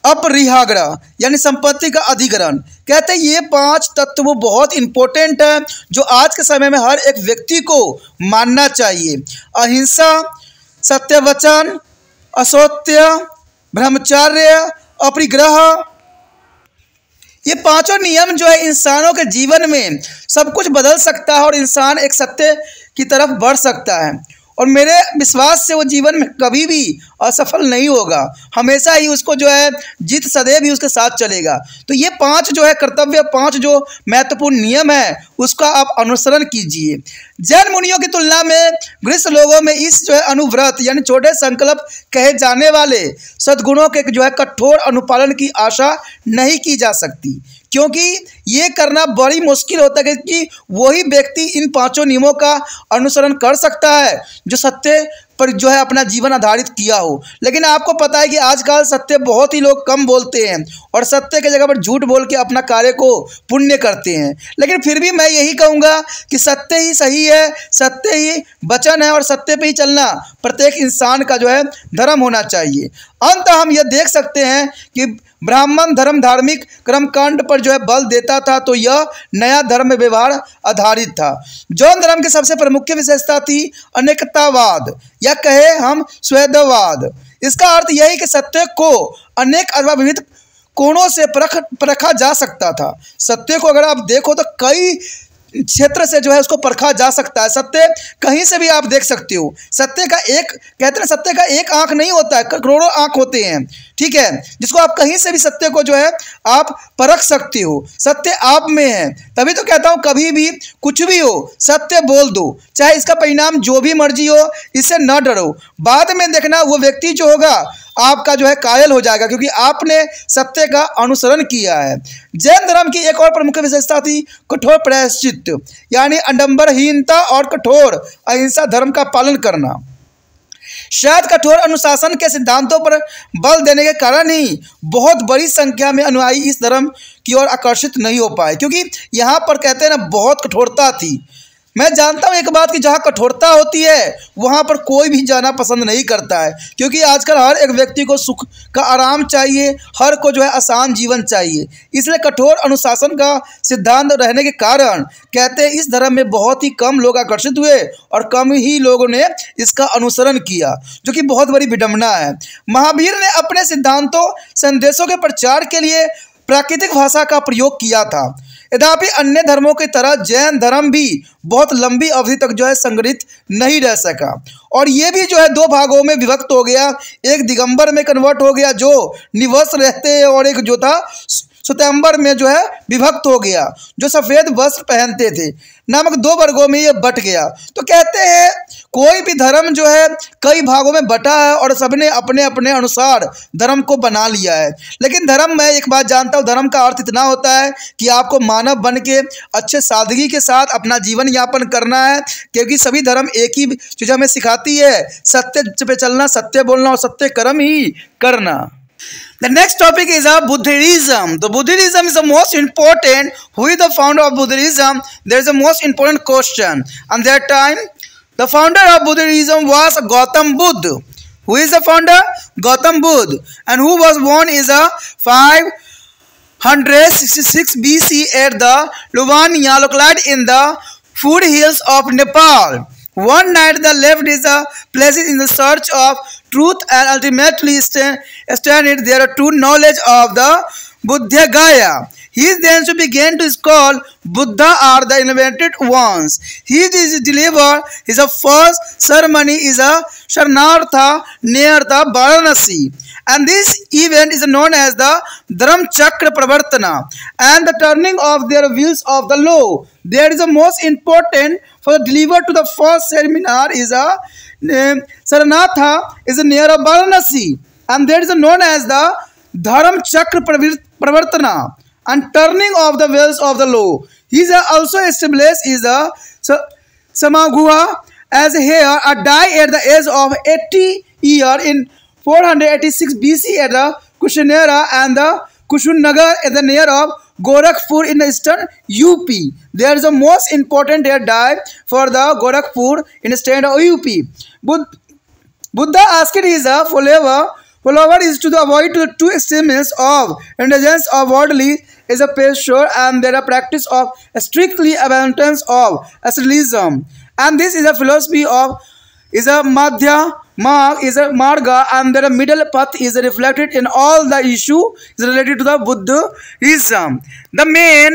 अपरिहाग्रह यानी संपत्ति का अधिग्रहण। कहते हैं ये 5 तत्व बहुत इंपॉर्टेंट है, जो आज के समय में हर एक व्यक्ति को मानना चाहिए। अहिंसा, सत्य वचन, असत्य, ब्रह्मचर्य, अपरिग्रह, ये 5 नियम जो है इंसानों के जीवन में सब कुछ बदल सकता है और इंसान एक सत्य की तरफ बढ़ सकता है। और मेरे विश्वास से वो जीवन में कभी भी असफल नहीं होगा, हमेशा ही उसको जो है जीत सदैव ही उसके साथ चलेगा। तो ये 5 जो है कर्तव्य, 5 जो महत्वपूर्ण नियम है उसका आप अनुसरण कीजिए। जैन मुनियों की तुलना में गृहस्थ लोगों में इस जो है अनुव्रत यानी छोटे संकल्प कहे जाने वाले सद्गुणों के जो है कठोर अनुपालन की आशा नहीं की जा सकती, क्योंकि ये करना बड़ी मुश्किल होता है कि वही व्यक्ति इन 5 नियमों का अनुसरण कर सकता है जो सत्य पर जो है अपना जीवन आधारित किया हो। लेकिन आपको पता है कि आजकल सत्य बहुत ही लोग कम बोलते हैं और सत्य की जगह पर झूठ बोल के अपना कार्य को पुण्य करते हैं। लेकिन फिर भी मैं यही कहूँगा कि सत्य ही सही है, सत्य ही वचन है और सत्य पे ही चलना प्रत्येक इंसान का जो है धर्म होना चाहिए। अंत हम यह देख सकते हैं कि ब्राह्मण धर्म धार्मिक कर्मकांड पर जो है बल देता था, तो यह नया धर्म व्यवहार आधारित था। जैन धर्म की सबसे प्रमुख विशेषता थी अनेकतावाद या कहे हम स्वैधवाद। इसका अर्थ यही कि सत्य को अनेक अथवा विविध कोणों से परखा जा सकता था। सत्य को अगर आप देखो तो कई क्षेत्र से जो है उसको परखा जा सकता है। सत्य कहीं से भी आप देख सकते हो। सत्य का एक कहते हैं सत्य का एक आंख नहीं होता है, करोड़ों आंख होते हैं, ठीक है, जिसको आप कहीं से भी सत्य को जो है आप परख सकते हो। सत्य आप में है, तभी तो कहता हूँ कभी भी कुछ भी हो सत्य बोल दो, चाहे इसका परिणाम जो भी मर्जी हो, इससे न डरो। बाद में देखना वो व्यक्ति जो होगा आपका जो है कायल हो जाएगा, क्योंकि आपने सत्य का अनुसरण किया है। जैन धर्म की एक और प्रमुख विशेषता थी कठोर प्रायश्चित यानी आडंबरहीनता और कठोर अहिंसा धर्म का पालन करना। शायद कठोर अनुशासन के सिद्धांतों पर बल देने के कारण ही बहुत बड़ी संख्या में अनुयायी इस धर्म की ओर आकर्षित नहीं हो पाए, क्योंकि यहाँ पर कहते हैं ना बहुत कठोरता थी। मैं जानता हूँ एक बात कि जहाँ कठोरता होती है वहाँ पर कोई भी जाना पसंद नहीं करता है, क्योंकि आजकल हर एक व्यक्ति को सुख का आराम चाहिए, हर को जो है आसान जीवन चाहिए। इसलिए कठोर अनुशासन का सिद्धांत रहने के कारण कहते हैं इस धर्म में बहुत ही कम लोग आकर्षित हुए और कम ही लोगों ने इसका अनुसरण किया, जो कि बहुत बड़ी विडंबना है। महावीर ने अपने सिद्धांतों संदेशों के प्रचार के लिए प्राकृतिक भाषा का प्रयोग किया था। यद्यपि अन्य धर्मों की तरह जैन धर्म भी बहुत लंबी अवधि तक जो है संग्रहित नहीं रह सका और ये भी जो है दो भागों में विभक्त हो गया। एक दिगंबर में कन्वर्ट हो गया जो निवस्त्र रहते हैं, और एक जो था श्वेतांबर में जो है विभक्त हो गया जो सफ़ेद वस्त्र पहनते थे। नामक दो वर्गों में ये बट गया। तो कहते हैं कोई भी धर्म जो है कई भागों में बटा है और सबने अपने अपने अनुसार धर्म को बना लिया है। लेकिन धर्म, मैं एक बात जानता हूँ, धर्म का अर्थ इतना होता है कि आपको मानव बन के अच्छे सादगी के साथ अपना जीवन यापन करना है, क्योंकि सभी धर्म एक ही चीज़ हमें सिखाती है, सत्य पे चलना, सत्य बोलना और सत्य कर्म ही करना। The next topic is Buddhism. The Buddhism is the most important. Who is the founder of Buddhism? There is a most important question. And that time, the founder of Buddhism was Gautam Buddha. Who is the founder? Gautam Buddha. And who was born is 566 BC at the Luvania locality in the food hills of Nepal. One night the left is placed in the search of truth and ultimately stand it there true knowledge of the Buddha Gaya. He then began to call Buddha are the invented ones. He is delivered his first ceremony is a Sharnartha near the Varanasi. And this event is known as the Dharam Chakra Pravartana and the turning of their wheels of the law. There is the most important for the deliver to the first seminar is a Saranatha is near a Varanasi, and there is known as the Dharam Chakra Pravartana and turning of the wheels of the law. He is also established is a Samaguha as here a die at the age of 80 years in 486 BC at the Kushanera and the Kushunnagar at the near of Gorakhpur in the eastern UP. There is a most important die for the Gorakhpur in the state of UP. Buddha asked his follower is to avoid the two extremes of indulgence of worldly is a pleasure and there a practice of strictly abundance of asceticism. And this is a philosophy of is a Madhya Marg is a Marga, and the middle path is reflected in all the issue is related to the Buddhism. The main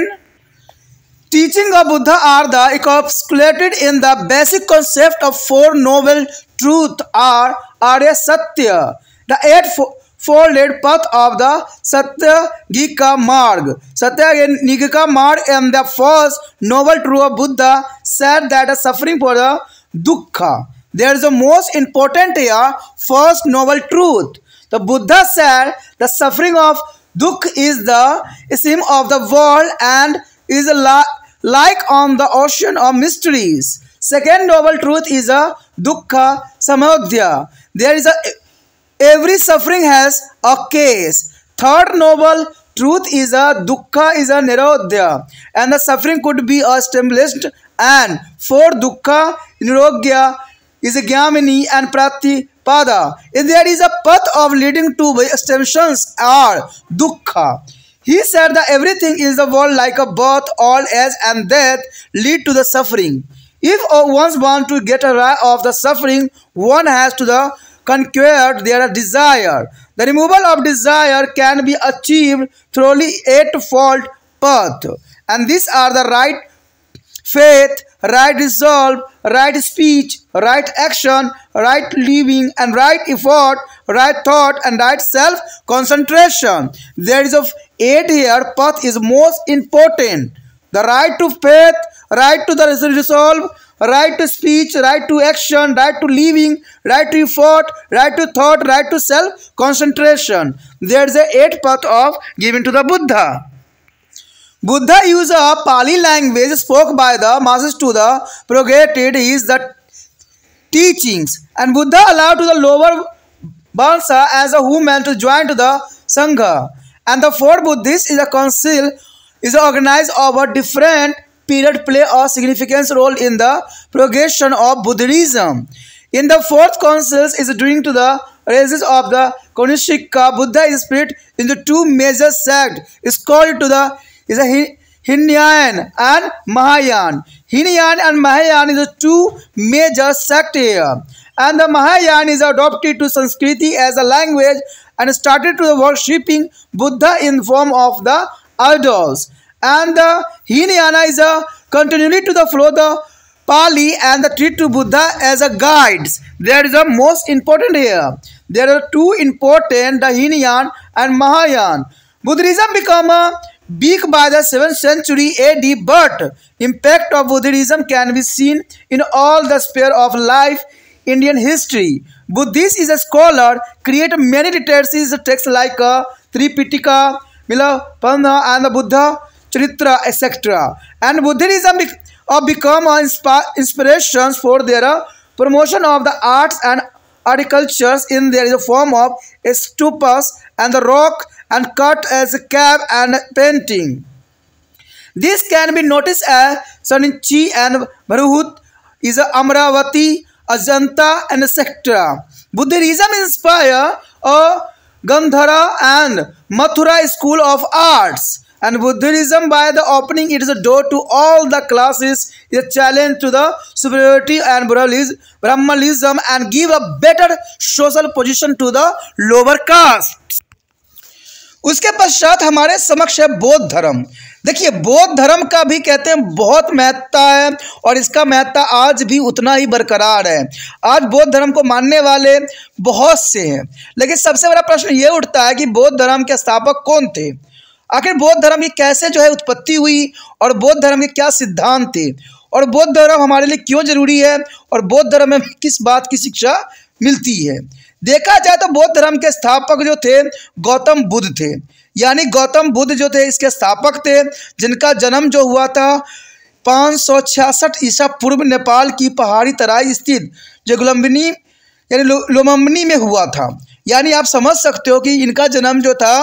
teaching of Buddha are the encapsulated in the basic concept of four noble truths are Arya Satya, the eightfold path of the Satyagika Marg. Satyagika Marg and the first noble truth of Buddha said that the suffering for the dukkha. There is the most important here, first noble truth. The Buddha said the suffering of dukkha is the sim of the world and is like on the ocean of mysteries. Second noble truth is a dukkha samudaya. There is every suffering has a case. Third noble truth is a dukkha is a nirodha, and the suffering could be established. And fourth dukkha nirogya is a Gyamini and Pratipada. If there is a path of leading to extensions or dukkha. He said that everything is the world like a birth, all age and death lead to the suffering. If one wants to get rid of the suffering, one has to conquer their desire. The removal of desire can be achieved through the eightfold path. And these are the right faith, right resolve, right speech, right action, right living and right effort, right thought and right self-concentration. There is a 8 here path is most important. The right to faith, right to the resolve, right to speech, right to action, right to living, right to effort, right to thought, right to self-concentration. There is a 8 path of given to the Buddha. Buddha used a Pali language spoke by the masses to the propagated his the teachings, and Buddha allowed to the lower Balsa as a woman to join to the Sangha. And the fourth Buddhist is a council is organized over different period play a significant role in the progression of Buddhism. In the fourth council is during to the races of the Kanishika, Buddha is split into two major sects. It's called to the is a Hinayana and Mahayana. Hinayana and Mahayana is the two major sects here. And the Mahayana is adopted to Sanskrit as a language and started to the worshipping Buddha in form of the idols. And the Hinayana is a continuity to the flow the Pali and the treat to Buddha as a guides. There is a most important here. There are two important, the Hinayana and Mahayana. Buddhism became big by the 7th century AD, but impact of Buddhism can be seen in all the sphere of life, Indian history. Buddhist is a scholar, create many literatures texts like Tripitaka, Milapana and the Buddha Charitra, etc. And Buddhism become inspirations for their promotion of the arts and agricultures in there is a form of stupas and the rock and cut as a cave and painting. This can be noticed as Sanchi and Bharhut is Amravati, Ajanta and etc. Buddhism inspired a Gandhara and Mathura school of arts. And Buddhism, by the opening it is a door to all the classes, is a challenge to the superiority and Brahmanism and give a better social position to the lower caste. उसके पश्चात हमारे समक्ष है बौद्ध धर्म। देखिए बौद्ध धर्म का भी कहते हैं बहुत महत्ता है और इसका महत्ता आज भी उतना ही बरकरार है। आज बौद्ध धर्म को मानने वाले बहुत से हैं, लेकिन सबसे बड़ा प्रश्न ये उठता है कि बौद्ध धर्म के स्थापक कौन थे, आखिर बौद्ध धर्म की कैसे उत्पत्ति हुई और बौद्ध धर्म के क्या सिद्धांत थे और बौद्ध धर्म हमारे लिए क्यों जरूरी है और बौद्ध धर्म में किस बात की शिक्षा मिलती है। देखा जाए तो बौद्ध धर्म के स्थापक जो थे गौतम बुद्ध थे, यानी गौतम बुद्ध जो थे इसके स्थापक थे, जिनका जन्म जो हुआ था 566 ईसा पूर्व नेपाल की पहाड़ी तराई स्थित जो लुम्बिनी यानी लोमम्बनी में हुआ था। यानी आप समझ सकते हो कि इनका जन्म जो था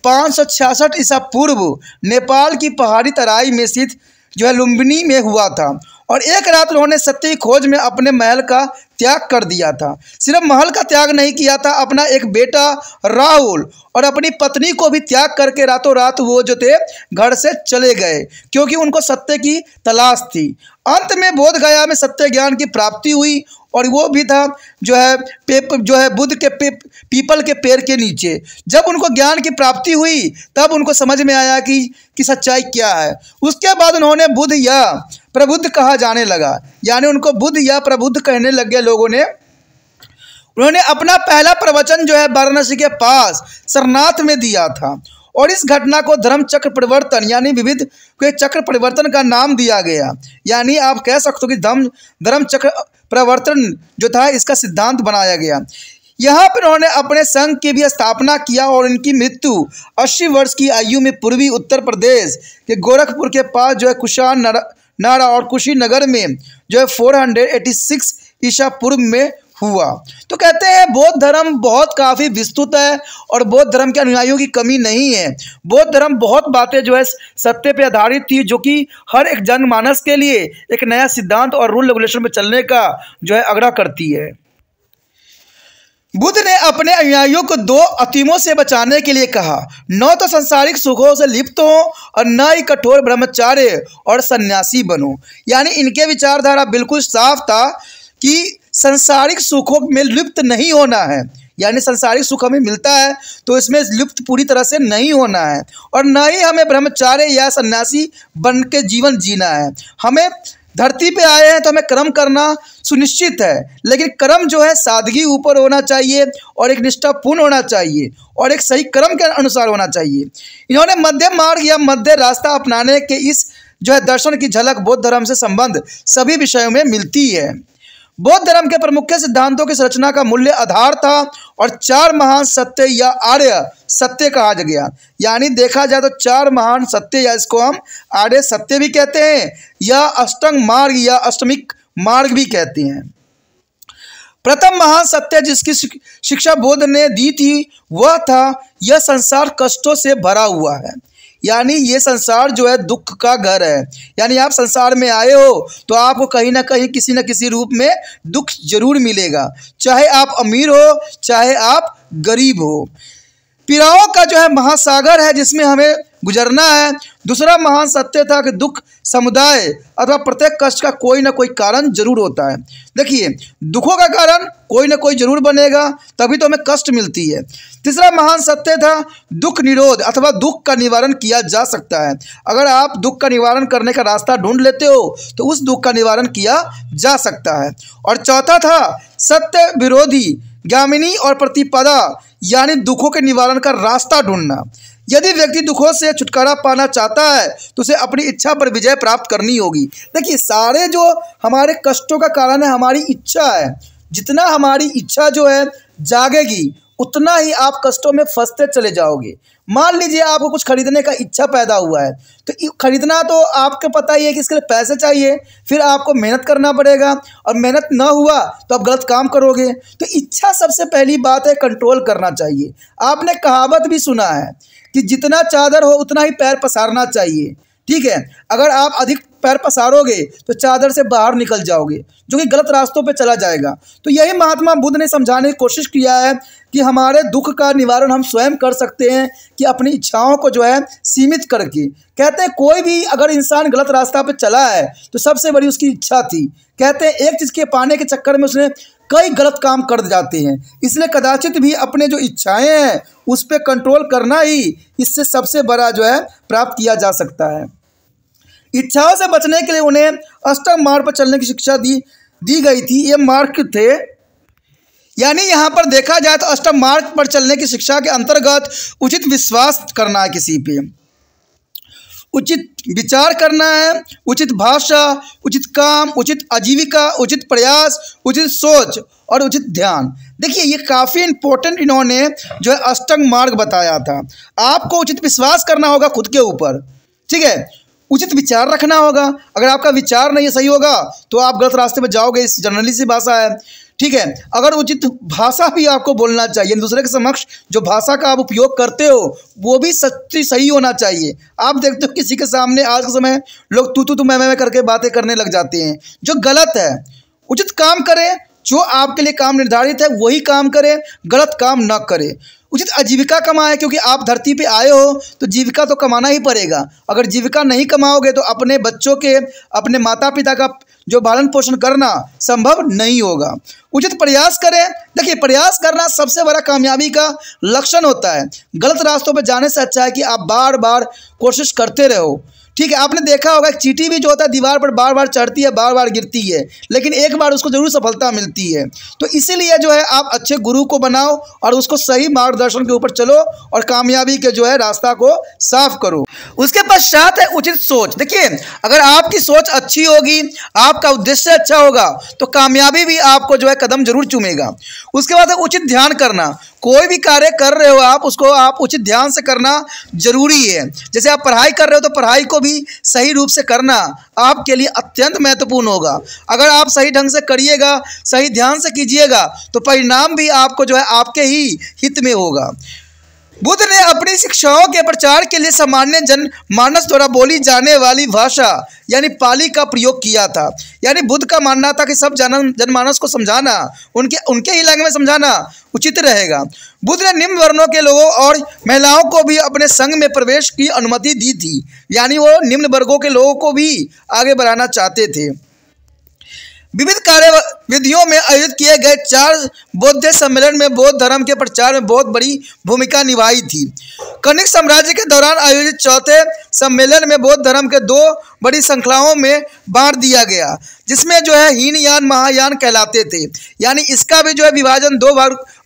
566 ईसा पूर्व नेपाल की पहाड़ी तराई में स्थित जो है लुम्बिनी में हुआ था और एक रात उन्होंने सत्य की खोज में अपने महल का त्याग कर दिया था। सिर्फ महल का त्याग नहीं किया था, अपना एक बेटा राहुल और अपनी पत्नी को भी त्याग करके रातों रात वो जो थे घर से चले गए, क्योंकि उनको सत्य की तलाश थी। अंत में बोध गया में सत्य ज्ञान की प्राप्ति हुई और वो भी था जो है बुद्ध के पीपल के पेड़ के नीचे। जब उनको ज्ञान की प्राप्ति हुई तब उनको समझ में आया कि सच्चाई क्या है। उसके बाद उन्होंने बुद्ध या प्रबुद्ध कहा जाने लगा, यानी उनको बुद्ध या प्रबुद्ध कहने लग गए लोगों ने। उन्होंने अपना पहला प्रवचन जो है वाराणसी के पास सरनाथ में दिया था और इस घटना को धर्म चक्र परिवर्तन यानी विविध के चक्र परिवर्तन का नाम दिया गया। यानी आप कह सकते हो कि धर्म चक्र परिवर्तन जो था इसका सिद्धांत बनाया गया। यहाँ पर उन्होंने अपने संघ की भी स्थापना किया और इनकी मृत्यु 80 वर्ष की आयु में पूर्वी उत्तर प्रदेश के गोरखपुर के पास जो है कुशान नारा और कुशीनगर में जो है 486 ईसा पूर्व में हुआ। तो कहते हैं बौद्ध धर्म बहुत काफ़ी विस्तृत है और बौद्ध धर्म के अनुयायियों की कमी नहीं है। बौद्ध धर्म बहुत बातें जो है सत्य पे आधारित थी, जो कि हर एक जनमानस के लिए एक नया सिद्धांत और रूल रेगुलेशन पे चलने का जो है आग्रह करती है। बुद्ध ने अपने अनुयायियों को 2 अतीमों से बचाने के लिए कहा, न तो सांसारिक सुखों से लिप्त हो और न ही कठोर ब्रह्मचार्य और सन्यासी बनो। यानी इनके विचारधारा बिल्कुल साफ था कि संसारिक सुखों में लिप्त नहीं होना है, यानी संसारिक सुख हमें मिलता है तो इसमें लिप्त पूरी तरह से नहीं होना है और न ही हमें ब्रह्मचार्य या सन्यासी बन के जीवन जीना है। हमें धरती पे आए हैं तो हमें कर्म करना सुनिश्चित है, लेकिन कर्म जो है सादगी ऊपर होना चाहिए और एक निष्ठापूर्ण होना चाहिए और एक सही कर्म के अनुसार होना चाहिए। इन्होंने मध्यम मार्ग या मध्य रास्ता अपनाने के इस जो है दर्शन की झलक बौद्ध धर्म से संबंध सभी विषयों में मिलती है। बौद्ध धर्म के प्रमुख सिद्धांतों की संरचना का मूल्य आधार था और 4 महान सत्य या आर्य सत्य कहा गया। यानी देखा जाए तो 4 महान सत्य या इसको हम आर्य सत्य भी कहते हैं या अष्टांग मार्ग या अष्टमिक मार्ग भी कहते हैं। प्रथम महान सत्य जिसकी शिक्षा बुद्ध ने दी थी वह था यह संसार कष्टों से भरा हुआ है। यानी ये संसार जो है दुख का घर है। यानी आप संसार में आए हो तो आपको कहीं ना कहीं किसी न किसी रूप में दुख जरूर मिलेगा, चाहे आप अमीर हो चाहे आप गरीब हो। पीड़ाओं का जो है महासागर है जिसमें हमें गुजरना है। दूसरा महान सत्य था कि दुख समुदाय अथवा प्रत्येक कष्ट का कोई ना कोई कारण जरूर होता है। देखिए, दुखों का कारण कोई ना कोई जरूर बनेगा, तभी तो हमें कष्ट मिलती है। तीसरा महान सत्य था दुख निरोध अथवा दुख का निवारण किया जा सकता है। अगर आप दुख का निवारण करने का रास्ता ढूंढ लेते हो तो उस दुख का निवारण किया जा सकता है। और चौथा था सत्य विरोधी ज्ञामिनी और प्रतिपदा, यानी दुखों के निवारण का रास्ता ढूंढना। यदि व्यक्ति दुखों से छुटकारा पाना चाहता है तो उसे अपनी इच्छा पर विजय प्राप्त करनी होगी। देखिए, सारे जो हमारे कष्टों का कारण है हमारी इच्छा है। जितना हमारी इच्छा जो है जागेगी उतना ही आप कष्टों में फंसते चले जाओगे। मान लीजिए आपको कुछ खरीदने का इच्छा पैदा हुआ है, तो खरीदना तो आपको पता ही है कि इसके लिए पैसे चाहिए, फिर आपको मेहनत करना पड़ेगा, और मेहनत ना हुआ तो आप गलत काम करोगे। तो इच्छा सबसे पहली बात है, कंट्रोल करना चाहिए। आपने कहावत भी सुना है कि जितना चादर हो उतना ही पैर पसारना चाहिए। ठीक है, अगर आप अधिक पैर पसारोगे तो चादर से बाहर निकल जाओगे, जो कि गलत रास्तों पे चला जाएगा। तो यही महात्मा बुद्ध ने समझाने की कोशिश किया है कि हमारे दुख का निवारण हम स्वयं कर सकते हैं, कि अपनी इच्छाओं को जो है सीमित करके। कहते हैं कोई भी अगर इंसान गलत रास्ता पे चला है तो सबसे बड़ी उसकी इच्छा थी। कहते हैं एक चीज़ के पाने के चक्कर में उसने कई गलत काम कर जाते हैं। इसलिए कदाचित भी अपने जो इच्छाएं हैं उस पर कंट्रोल करना ही इससे सबसे बड़ा जो है प्राप्त किया जा सकता है। इच्छाओं से बचने के लिए उन्हें अष्टम मार्ग पर चलने की शिक्षा दी गई थी। ये मार्ग थे, यानी यहाँ पर देखा जाए तो अष्टम मार्ग पर चलने की शिक्षा के अंतर्गत उचित विश्वास करना है किसी पे, उचित विचार करना है, उचित भाषा, उचित काम, उचित आजीविका, उचित प्रयास, उचित सोच और उचित ध्यान। देखिए, ये काफ़ी इंपॉर्टेंट इन्होंने जो है अष्टम मार्ग बताया था। आपको उचित विश्वास करना होगा खुद के ऊपर, ठीक है। उचित विचार रखना होगा। अगर आपका विचार नहीं सही होगा तो आप गलत रास्ते में जाओगे, इस जनरली सी भाषा है, ठीक है। अगर उचित भाषा भी आपको बोलना चाहिए, दूसरे के समक्ष जो भाषा का आप उपयोग करते हो वो भी सच्ची सही होना चाहिए। आप देखते हो किसी के सामने आज के समय लोग तू मैं करके बातें करने लग जाते हैं, जो गलत है। उचित काम करें, जो आपके लिए काम निर्धारित है वही काम करें, गलत काम न करें। उचित आजीविका कमाएं, क्योंकि आप धरती पे आए हो तो जीविका तो कमाना ही पड़ेगा। अगर जीविका नहीं कमाओगे तो अपने बच्चों के, अपने माता पिता का जो पालन पोषण करना संभव नहीं होगा। उचित प्रयास करें। देखिए, प्रयास करना सबसे बड़ा कामयाबी का लक्षण होता है। गलत रास्तों पर जाने से अच्छा है कि आप बार बार कोशिश करते रहो, ठीक है। आपने देखा होगा एक चींटी भी जो होता है दीवार पर बार बार चढ़ती है, बार बार गिरती है, लेकिन एक बार उसको जरूर सफलता मिलती है। तो इसीलिए जो है आप अच्छे गुरु को बनाओ और उसको सही मार्गदर्शन के ऊपर चलो और कामयाबी के जो है रास्ता को साफ करो। उसके पश्चात है उचित सोच। देखिए, अगर आपकी सोच अच्छी होगी, आपका उद्देश्य अच्छा होगा तो कामयाबी भी आपको जो है कदम जरूर चूमेगा। उसके बाद है उचित ध्यान करना। कोई भी कार्य कर रहे हो आप, उसको आप उचित ध्यान से करना जरूरी है। जैसे आप पढ़ाई कर रहे हो तो पढ़ाई को भी सही रूप से करना आपके लिए अत्यंत महत्वपूर्ण होगा। अगर आप सही ढंग से करिएगा, सही ध्यान से कीजिएगा तो परिणाम भी आपको जो है आपके ही हित में होगा। बुद्ध ने अपनी शिक्षाओं के प्रचार के लिए सामान्य जनमानस द्वारा बोली जाने वाली भाषा यानी पाली का प्रयोग किया था। यानी बुद्ध का मानना था कि सब जनमानस को समझाना, उनके ही लैंग्वेज में समझाना उचित रहेगा। बुद्ध ने निम्न वर्णों के लोगों और महिलाओं को भी अपने संघ में प्रवेश की अनुमति दी थी। यानी वो निम्न वर्गों के लोगों को भी आगे बढ़ाना चाहते थे। विविध कार्यविधियों में आयोजित किए गए 4 बौद्ध सम्मेलन में बौद्ध धर्म के प्रचार में बहुत बड़ी भूमिका निभाई थी। कनिष्क साम्राज्य के दौरान आयोजित चौथे सम्मेलन में बौद्ध धर्म के 2 बड़ी श्रृंखलाओं में बांट दिया गया, जिसमें जो है हीनयान महायान कहलाते थे। यानी इसका भी जो है विभाजन 2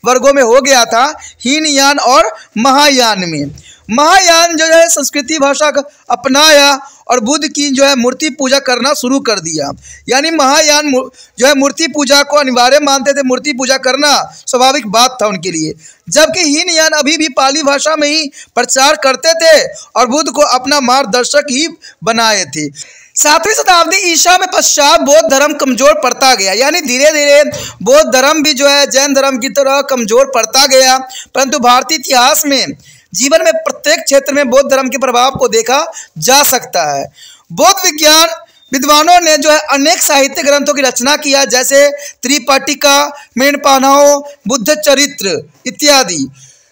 वर्गों में हो गया था, हीनयान और महायान में। महायान जो है संस्कृति भाषा का अपनाया और बुद्ध की जो है मूर्ति पूजा करना शुरू कर दिया। यानी महायान जो है मूर्ति पूजा को अनिवार्य मानते थे, मूर्ति पूजा करना स्वाभाविक बात था उनके लिए। जबकि हीनयान अभी भी पाली भाषा में ही प्रचार करते थे और बुद्ध को अपना मार्गदर्शक ही बनाए थे। 7वीं शताब्दी ईसा में पश्चात बौद्ध धर्म कमजोर पड़ता गया। यानी धीरे धीरे बौद्ध धर्म भी जो है जैन धर्म की तरह कमजोर पड़ता गया। परंतु भारतीय इतिहास में जीवन में प्रत्येक क्षेत्र में बौद्ध धर्म के प्रभाव को देखा जा सकता है। बौद्ध विज्ञान विद्वानों ने जो है अनेक साहित्य ग्रंथों की रचना किया, जैसे त्रिपिटका, मेनपानाओ, बुद्ध चरित्र इत्यादि।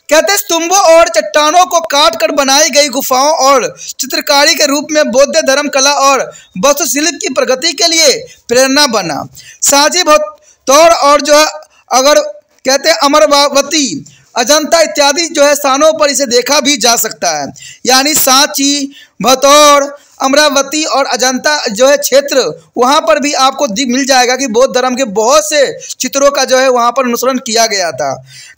कहते स्तंभों और चट्टानों को काट कर बनाई गई गुफाओं और चित्रकारी के रूप में बौद्ध धर्म कला और वास्तुशिल्प की प्रगति के लिए प्रेरणा बना। सांची भौतौड़ और जो है अगर कहते हैं अमरावती, अजंता इत्यादि जो है स्थानों पर इसे देखा भी जा सकता है। यानी सांची, भौतौड़, अमरावती और अजंता जो है क्षेत्र, वहाँ पर भी आपको मिल जाएगा कि बौद्ध धर्म के बहुत से चित्रों का जो है वहाँ पर अनुसरण किया गया था।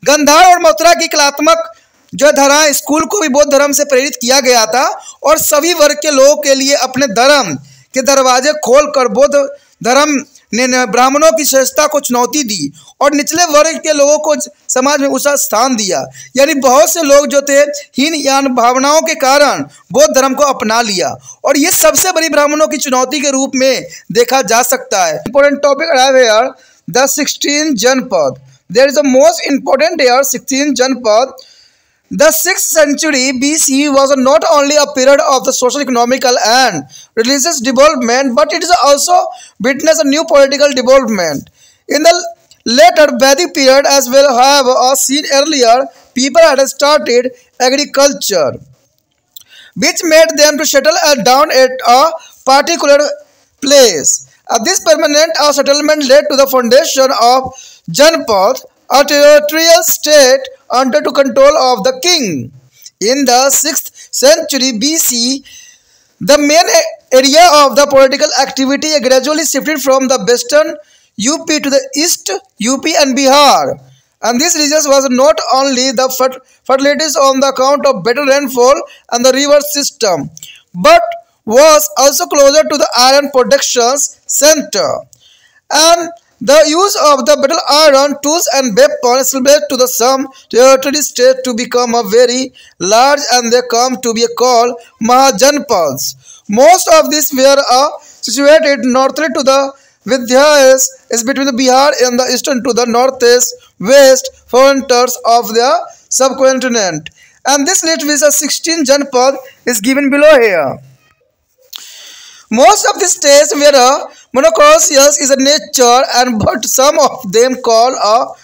गांधार और मथुरा की कलात्मक जो धाराएं स्कूल को भी बौद्ध धर्म से प्रेरित किया गया था और सभी वर्ग के लोगों के लिए अपने धर्म के दरवाजे खोलकर बौद्ध धर्म ने ब्राह्मणों की श्रेष्ठता को चुनौती दी और निचले वर्ग के लोगों को समाज में उसका स्थान दिया। यानी बहुत से लोग जो थे हीनयान भावनाओं के कारण बौद्ध धर्म को अपना लिया और ये सबसे बड़ी ब्राह्मणों की चुनौती के रूप में देखा जा सकता है। इंपॉर्टेंट टॉपिक हियर, द 16 जनपद। There is the most important here 16 जनपद। The 6th century BC was not only a period of the social, economical and religious development, but it is also witnessed a new political development. In the later Vedic period as well, however, as seen earlier, people had started agriculture, which made them to settle down at a particular place. This permanent settlement led to the foundation of Janpad, a territorial state under the control of the king. In the 6th century BC, the main area of the political activity gradually shifted from the western UP to the east UP and Bihar. And this region was not only the fertilities on the account of better rainfall and the river system, but was also closer to the iron production center. And the use of the battle iron tools and weapons led to the some territory state to become a very large, and they come to be called Mahajanpads. Most of these were situated northly to the Vindhyas, is between the Bihar and the eastern to the northeast west frontiers of the subcontinent. And this list with a 16 Janpad is given below here. Most of the states were monocultures is a nature, and but some of them call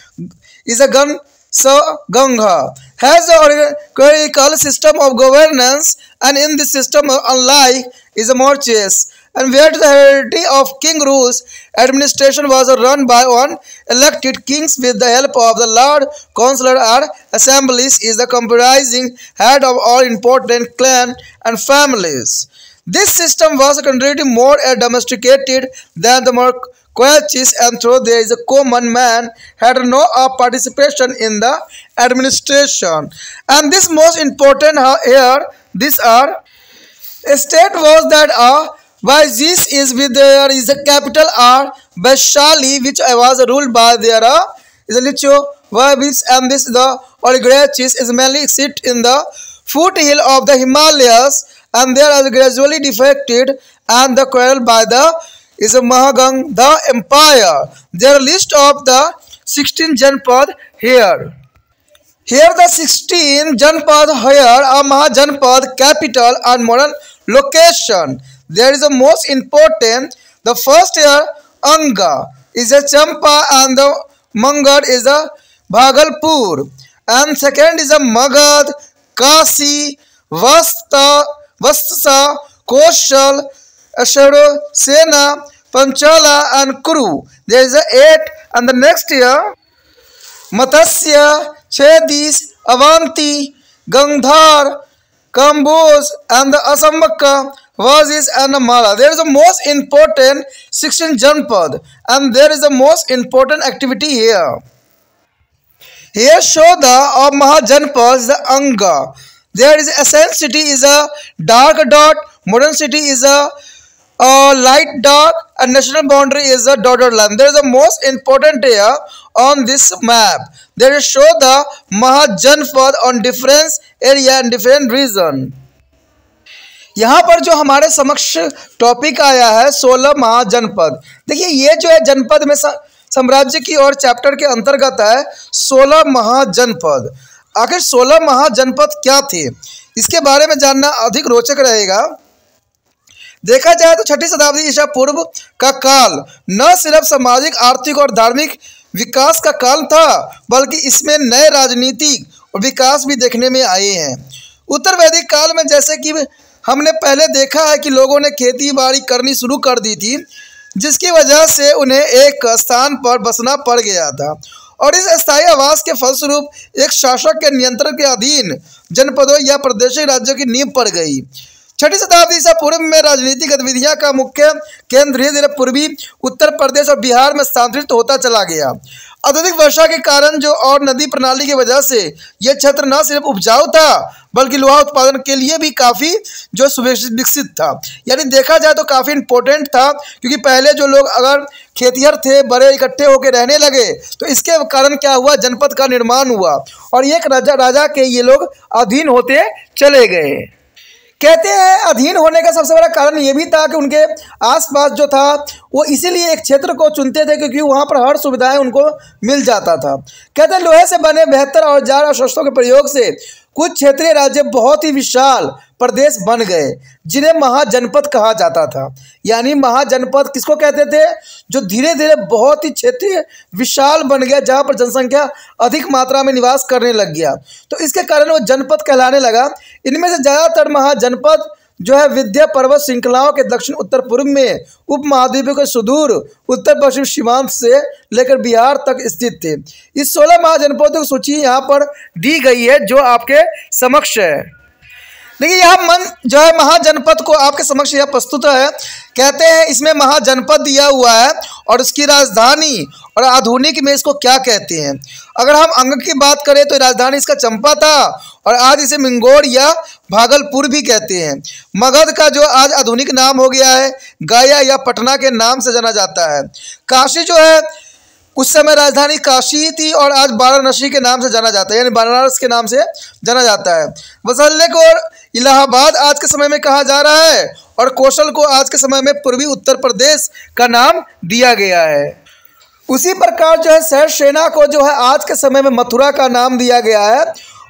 is a Ganga has a hierarchical system of governance, and in this system, unlike is a marches, and where the hierarchy of king rules, administration was run by one elected kings with the help of the Lord Councillor or assemblies is the comprising head of all important clan and families. This system was considered more domesticated than the monarchies, and though there is a common man had no participation in the administration. And this most important here, these are a state was that by this is with there is a capital Vaishali, which was ruled by there is a Licho, which and this the oligarchies is mainly sit in the foothill of the Himalayas, and they are gradually defected and the quarrel by the is a Mahagang the empire. There are list of the 16 Janpad here. Here the 16 Janpad here are Mahajanpad capital and modern location. There is a most important. The first here Anga is a Champa, and the Mangad is a Bhagalpur, and second is a Magad, Kasi, Vastsa, Koshal, Asharo, Sena, Panchala and Kuru. There is a 8, and the next year Matsya, Chedis, Avanti, Gandhar, Kambos and the Asambaka, Vazis and the Mala. There is a most important 16 Janpad, and there is a most important activity here. Here show the of Mahajanpads the Anga. There is Ascent city is a dark dot, modern city is a light dark, and national boundary is a dotted line. There is the most important here on this map. There is show the Mahajanpad on different area and different region. यहाँ पर जो हमारे समक्ष topic आया है 16 महाजनपद। देखिए ये जो है जनपद में साम्राज्य की और चैप्टर के अंतर्गत है 16 महाजनपद। आखिर 16 महाजनपद क्या थे, इसके बारे में जानना अधिक रोचक रहेगा। देखा जाए तो 6ठी शताब्दी ईसा पूर्व का काल न सिर्फ सामाजिक, आर्थिक और धार्मिक विकास का काल था, बल्कि इसमें नए राजनीतिक और विकास भी देखने में आए हैं। उत्तर वैदिक काल में जैसे कि हमने पहले देखा है कि लोगों ने खेती बाड़ी करनी शुरू कर दी थी, जिसकी वजह से उन्हें एक स्थान पर बसना पड़ गया था और इस स्थायी आवास के फलस्वरूप एक शासक के नियंत्रण के अधीन जनपदों या प्रादेशिक राज्यों की नींव पड़ गई। 6ठी शताब्दी ईसा पूर्व में राजनीतिक गतिविधियां का मुख्य केंद्र धीरे धीरे पूर्वी उत्तर प्रदेश और बिहार में स्थानांतरित होता चला गया। अत्यधिक वर्षा के कारण जो और नदी प्रणाली की वजह से यह क्षेत्र न सिर्फ उपजाऊ था, बल्कि लोहा उत्पादन के लिए भी काफ़ी जो सुविकसित था। यानी देखा जाए तो काफ़ी इम्पोर्टेंट था, क्योंकि पहले जो लोग अगर खेतिहर थे, बड़े इकट्ठे होकर रहने लगे, तो इसके कारण क्या हुआ, जनपद का निर्माण हुआ और एक राजा के ये लोग अधीन होते चले गए। कहते हैं अधीन होने का सबसे बड़ा कारण ये भी था कि उनके आसपास जो था वो इसीलिए एक क्षेत्र को चुनते थे क्योंकि वहाँ पर हर सुविधाएं उनको मिल जाता था। कहते हैं लोहे से बने बेहतर औजार और शस्त्रों के प्रयोग से कुछ क्षेत्रीय राज्य बहुत ही विशाल प्रदेश बन गए, जिन्हें महाजनपद कहा जाता था। यानी महाजनपद किसको कहते थे, जो धीरे धीरे बहुत ही क्षेत्रीय विशाल बन गया, जहाँ पर जनसंख्या अधिक मात्रा में निवास करने लग गया, तो इसके कारण वो जनपद कहलाने लगा। इनमें से ज़्यादातर महाजनपद जो है विंध्य पर्वत श्रृंखलाओं के दक्षिण उत्तर पूर्व में उपमहाद्वीप के सुदूर उत्तर पश्चिम सीमांत से लेकर बिहार तक स्थित थे। इस 16 महाजनपदों की सूची यहाँ पर दी गई है जो आपके समक्ष है। देखिए यहाँ मन जो है महाजनपद को आपके समक्ष यह प्रस्तुत है। कहते हैं इसमें महाजनपद दिया हुआ है और उसकी राजधानी और आधुनिक में इसको क्या कहते हैं। अगर हम अंग की बात करें तो राजधानी इसका चंपा था और आज इसे मिंगोर या भागलपुर भी कहते हैं। मगध का जो आज आधुनिक नाम हो गया है गया या पटना के नाम से जाना जाता है। काशी जो है उस समय राजधानी काशी थी और आज वाराणसी के नाम से जाना जाता है, यानी बनारस के नाम से जाना जाता है। वसल्ले को इलाहाबाद आज के समय में कहा जा रहा है और कौशल को आज के समय में पूर्वी उत्तर प्रदेश का नाम दिया गया है। उसी प्रकार जो है शहर सेना को जो है आज के समय में मथुरा का नाम दिया गया है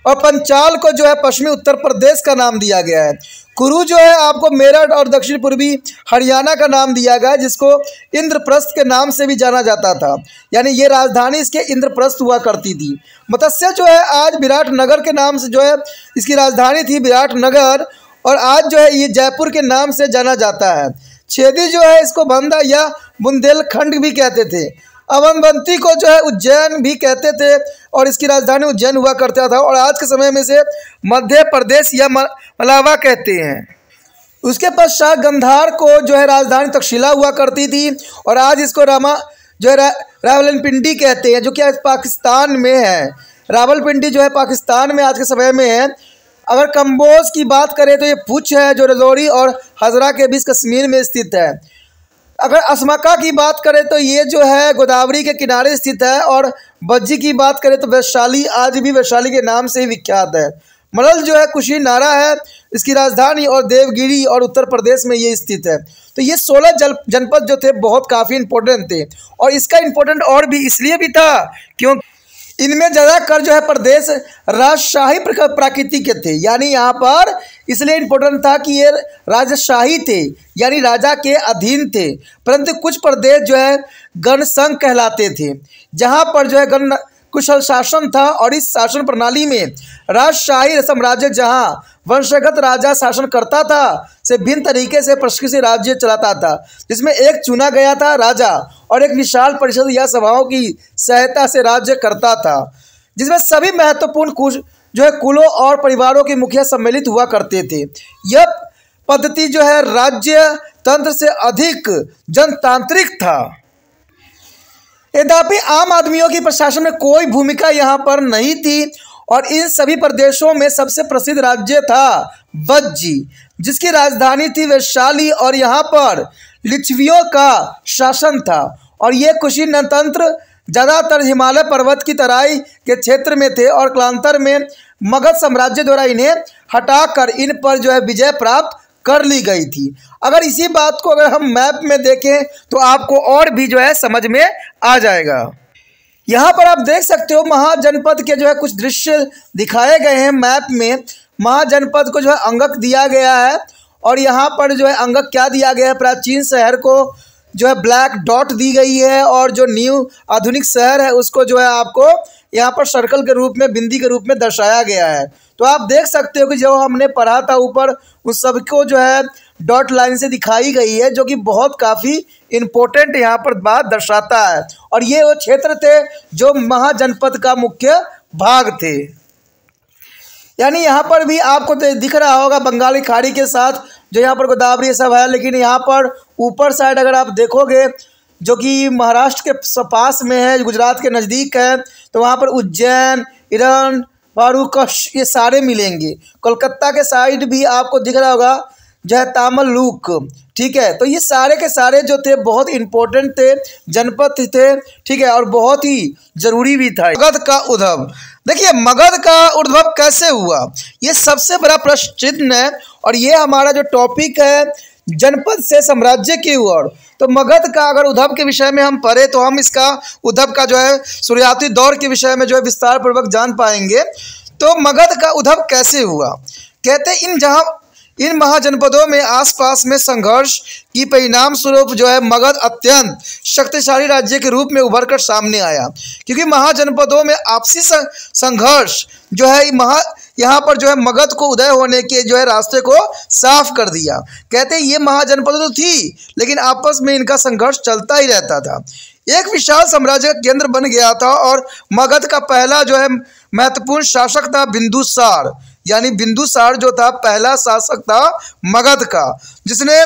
और पंचाल को जो है पश्चिमी उत्तर प्रदेश का नाम दिया गया है। कुरु जो है आपको मेरठ और दक्षिण पूर्वी हरियाणा का नाम दिया गया है, जिसको इंद्रप्रस्थ के नाम से भी जाना जाता था। यानी ये राजधानी इसके इंद्रप्रस्थ हुआ करती थी। मत्स्य जो है आज विराटनगर के नाम से जो है इसकी राजधानी थी विराटनगर, और आज जो है ये जयपुर के नाम से जाना जाता है। छेदी जो है इसको बंदा या बुंदेलखंड भी कहते थे। अवंती को जो है उज्जैन भी कहते थे और इसकी राजधानी उज्जैन हुआ करता था और आज के समय में से मध्य प्रदेश या मलावा कहते हैं। उसके पश्चात गंधार को जो है राजधानी तक्षशिला हुआ करती थी और आज इसको रावलपिंडी कहते हैं, जो कि आज पाकिस्तान में है। रावलपिंडी जो है पाकिस्तान में आज के समय में है। अगर कंबोज की बात करें तो ये पुंछ है जो रजौरी और हजरा के बीच कश्मीर में स्थित है। अगर असमका की बात करें तो ये जो है गोदावरी के किनारे स्थित है और बज्जी की बात करें तो वैशाली आज भी वैशाली के नाम से ही विख्यात है। मरल जो है कुशीनारा है इसकी राजधानी और देवगिरी और उत्तर प्रदेश में ये स्थित है। तो ये 16 जनपद जो थे बहुत काफ़ी इंपॉर्टेंट थे और इसका इम्पोर्टेंट और भी इसलिए भी था क्योंकि इनमें ज़्यादातर जो है प्रदेश राजशाही प्रकृति के थे। यानी यहाँ पर इसलिए इम्पोर्टेंट था कि ये राजशाही थे, यानी राजा के अधीन थे। परंतु कुछ प्रदेश जो है गणसंघ कहलाते थे, जहाँ पर जो है गण कुशल शासन था और इस शासन प्रणाली में राजशाही साम्राज्य जहाँ वंशगत राजा शासन करता था से भिन्न तरीके से प्रशिक्षित राज्य चलाता था, जिसमें एक चुना गया था राजा और एक विशाल परिषद या सभाओं की सहायता से राज्य करता था, जिसमें सभी महत्वपूर्ण जो है कुलों और परिवारों के मुखिया सम्मिलित हुआ करते थे। यह पद्धति जो है राज्य तंत्र से अधिक जनतांत्रिक था। यद्यपि आम आदमियों की प्रशासन में कोई भूमिका यहाँ पर नहीं थी और इन सभी प्रदेशों में सबसे प्रसिद्ध राज्य था बज्जी, जिसकी राजधानी थी वैशाली और यहाँ पर लिच्छवियों का शासन था और ये कुशीनतंत्र ज़्यादातर हिमालय पर्वत की तराई के क्षेत्र में थे और कालांतर में मगध साम्राज्य द्वारा इन्हें हटाकर इन पर जो है विजय प्राप्त कर ली गई थी। अगर इसी बात को अगर हम मैप में देखें तो आपको और भी जो है समझ में आ जाएगा। यहाँ पर आप देख सकते हो महाजनपद के जो है कुछ दृश्य दिखाए गए हैं मैप में। महाजनपद को जो है अंगक दिया गया है और यहाँ पर जो है अंगक क्या दिया गया है, प्राचीन शहर को जो है ब्लैक डॉट दी गई है और जो न्यू आधुनिक शहर है उसको जो है आपको यहाँ पर सर्कल के रूप में, बिंदी के रूप में दर्शाया गया है। तो आप देख सकते हो कि जो हमने पढ़ा था ऊपर उस सबको जो है डॉट लाइन से दिखाई गई है, जो कि बहुत काफ़ी इम्पोर्टेंट यहाँ पर बात दर्शाता है। और ये वो क्षेत्र थे जो महाजनपद का मुख्य भाग थे। यानी यहाँ पर भी आपको दिख रहा होगा बंगाली खाड़ी के साथ जो यहाँ पर गोदावरी सब है, लेकिन यहाँ पर ऊपर साइड अगर आप देखोगे जो कि महाराष्ट्र के पास में है, गुजरात के नज़दीक है, तो वहाँ पर उज्जैन, ईरान, फारूकश ये सारे मिलेंगे। कोलकाता के साइड भी आपको दिख रहा होगा जो है तामलुक, ठीक है। तो ये सारे के सारे जो थे बहुत इम्पोर्टेंट थे, जनपद थे, ठीक है, और बहुत ही ज़रूरी भी था। मगध का उद्भव, देखिए मगध का उद्भव कैसे हुआ, ये सबसे बड़ा प्रश्न चिन्ह है। और ये हमारा जो टॉपिक है जनपद से साम्राज्य की ओर, तो मगध का अगर उद्भव के विषय में हम पढ़े तो हम इसका उद्भव का जो है शुरुआती दौर के विषय में जो है विस्तार पूर्वक जान पाएंगे। तो मगध का उद्भव कैसे हुआ, कहते इन महाजनपदों में आसपास में संघर्ष की परिणाम स्वरूप जो है मगध अत्यंत शक्तिशाली राज्य के रूप में उभर कर सामने आया, क्योंकि महाजनपदों में आपसी संघर्ष जो है यहाँ पर जो है मगध को उदय होने के जो है रास्ते को साफ कर दिया। कहते हैं ये महाजनपद तो थी लेकिन आपस में इनका संघर्ष चलता ही रहता था। एक विशाल साम्राज्य का केंद्र बन गया था और मगध का पहला जो है महत्वपूर्ण शासक था बिंदुसार। यानी बिंदुसार जो था पहला शासक था मगध का, जिसने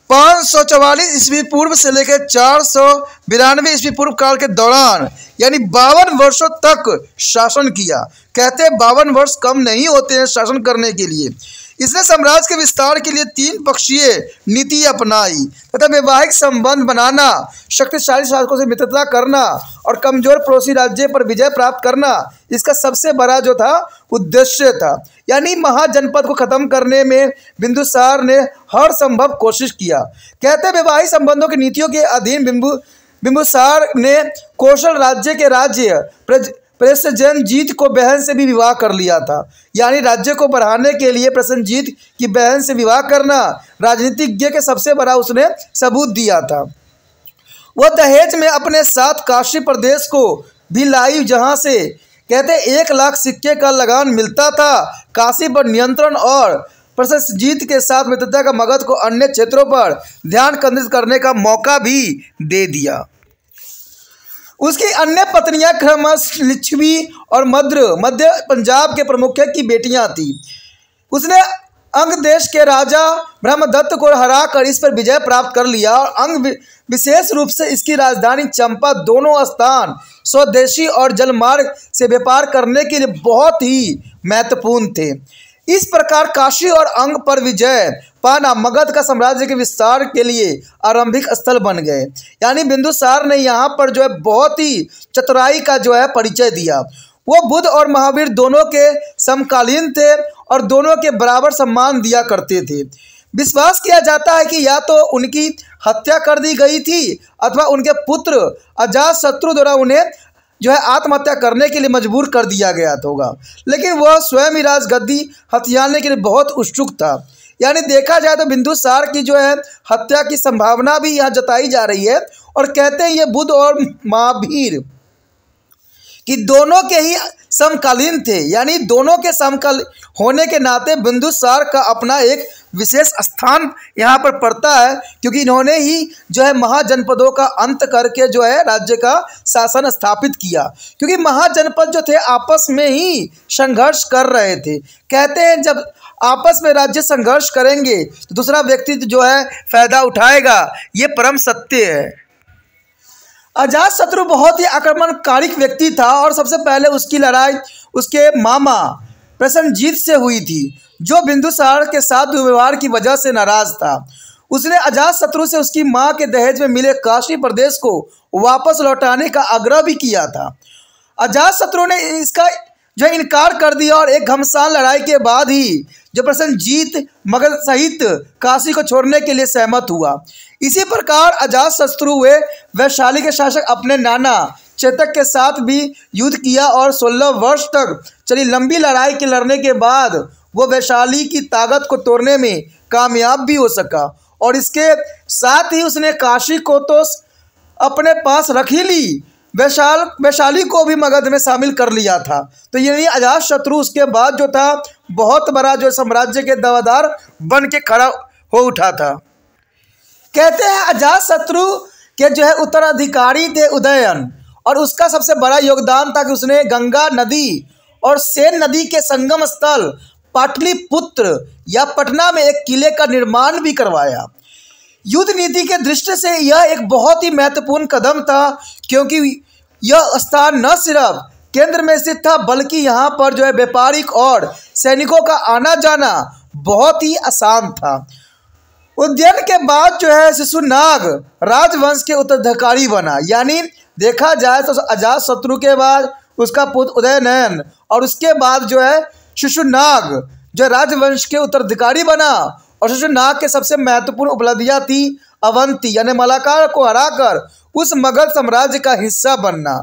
544 ईस्वी पूर्व से लेकर 492 ईस्वी पूर्व काल के दौरान यानी 52 वर्षों तक शासन किया। कहते हैं 52 वर्ष कम नहीं होते हैं शासन करने के लिए। इसने साम्राज्य के विस्तार के लिए 3 पक्षीय नीति अपनाई तथा वैवाहिक संबंध बनाना, शक्तिशाली शासकों से मित्रता करना और कमजोर पड़ोसी राज्य पर विजय प्राप्त करना इसका सबसे बड़ा जो था उद्देश्य था। यानी महाजनपद को खत्म करने में बिंदुसार ने हर संभव कोशिश किया। कहते हैं वैवाहिक संबंधों की नीतियों के अधीन बिंदुसार ने कौशल राज्य के राज्य प्रसेनजीत को बहन से भी विवाह कर लिया था। यानी राज्य को बढ़ाने के लिए प्रसेनजीत की बहन से विवाह करना राजनीतिज्ञ के सबसे बड़ा उसने सबूत दिया था। वह दहेज में अपने साथ काशी प्रदेश को भी लाई, जहां से कहते 1 लाख सिक्के का लगान मिलता था। काशी पर नियंत्रण और प्रसेनजीत के साथ मित्रता का मगध को अन्य क्षेत्रों पर ध्यान केंद्रित करने का मौका भी दे दिया। उसकी अन्य पत्नियां क्रमश लिच्छवी और मध्य पंजाब के प्रमुख की बेटियां थीं। उसने अंग देश के राजा ब्रह्मदत्त को हराकर इस पर विजय प्राप्त कर लिया और अंग विशेष रूप से इसकी राजधानी चंपा दोनों स्थान स्वदेशी और जलमार्ग से व्यापार करने के लिए बहुत ही महत्वपूर्ण थे। इस प्रकार काशी और अंग पर विजय पाना मगध का साम्राज्य के विस्तार के लिए आरंभिक स्थल बन गए। यानी बिंदुसार ने यहाँ पर जो है बहुत ही चतुराई का जो है परिचय दिया। वो बुद्ध और महावीर दोनों के समकालीन थे और दोनों के बराबर सम्मान दिया करते थे। विश्वास किया जाता है कि या तो उनकी हत्या कर दी गई थी अथवा उनके पुत्र अजातशत्रु द्वारा उन्हें जो है आत्महत्या करने के लिए मजबूर कर दिया गया होगा, लेकिन वह स्वयं ही राजगद्दी हथियाने के लिए बहुत उत्सुक था। यानी देखा जाए तो बिंदुसार की जो है हत्या की संभावना भी यहाँ जताई जा रही है। और कहते हैं ये बुद्ध और महावीर कि दोनों के ही समकालीन थे। यानी दोनों के समकालीन होने के नाते बिंदुसार का अपना एक विशेष स्थान यहाँ पर पड़ता है, क्योंकि इन्होंने ही जो है महाजनपदों का अंत करके जो है राज्य का शासन स्थापित किया। क्योंकि महाजनपद जो थे आपस में ही संघर्ष कर रहे थे। कहते हैं जब आपस में राज्य संघर्ष करेंगे तो दूसरा व्यक्ति जो है फायदा उठाएगा, ये परम सत्य है। अजातशत्रु बहुत ही आक्रमणकारी व्यक्ति था और सबसे पहले उसकी लड़ाई उसके मामा प्रसेनजीत से हुई थी, जो बिंदुसार के साथ दुर्व्यवहार की वजह से नाराज था। उसने अजातशत्रु से उसकी मां के दहेज में मिले काशी प्रदेश को वापस लौटाने का आग्रह भी किया था। अजातशत्रु ने इसका जो इनकार कर दिया और एक घमासान लड़ाई के बाद ही जो प्रसेनजीत मगध सहित काशी को छोड़ने के लिए सहमत हुआ। इसी प्रकार अजातशत्रु हुए वैशाली के शासक अपने नाना चेतक के साथ भी युद्ध किया और 16 वर्ष तक चली लंबी लड़ाई के लड़ने के बाद वो वैशाली की ताकत को तोड़ने में कामयाब भी हो सका। और इसके साथ ही उसने काशी को तो अपने पास रख ही ली, वैशाली को भी मगध में शामिल कर लिया था। तो ये अजातशत्रु उसके बाद जो था बहुत बड़ा जो साम्राज्य के दावेदार बन के खड़ा हो उठा था। कहते हैं अजातशत्रु के जो है उत्तराधिकारी थे उदयन, और उसका सबसे बड़ा योगदान था कि उसने गंगा नदी और सेन नदी के संगम स्थल पाटलिपुत्र या पटना में एक किले का निर्माण भी करवाया। युद्ध नीति के दृष्टि से यह एक बहुत ही महत्वपूर्ण कदम था, क्योंकि यह स्थान न सिर्फ केंद्र में स्थित था बल्कि यहाँ पर जो है व्यापारिक और सैनिकों का आना जाना बहुत ही आसान था। उदयन के बाद जो है शिशुनाग राजवंश के उत्तराधिकारी बना, यानी देखा जाए तो अजातशत्रु के बाद उसका पुत्र उदयनयन और उसके बाद जो है शिशुनाग जो राजवंश के उत्तराधिकारी बना। और शिशुनाग के सबसे महत्वपूर्ण उपलब्धियां थी अवंती यानी मलाकार को हराकर उस मगध साम्राज्य का हिस्सा बनना।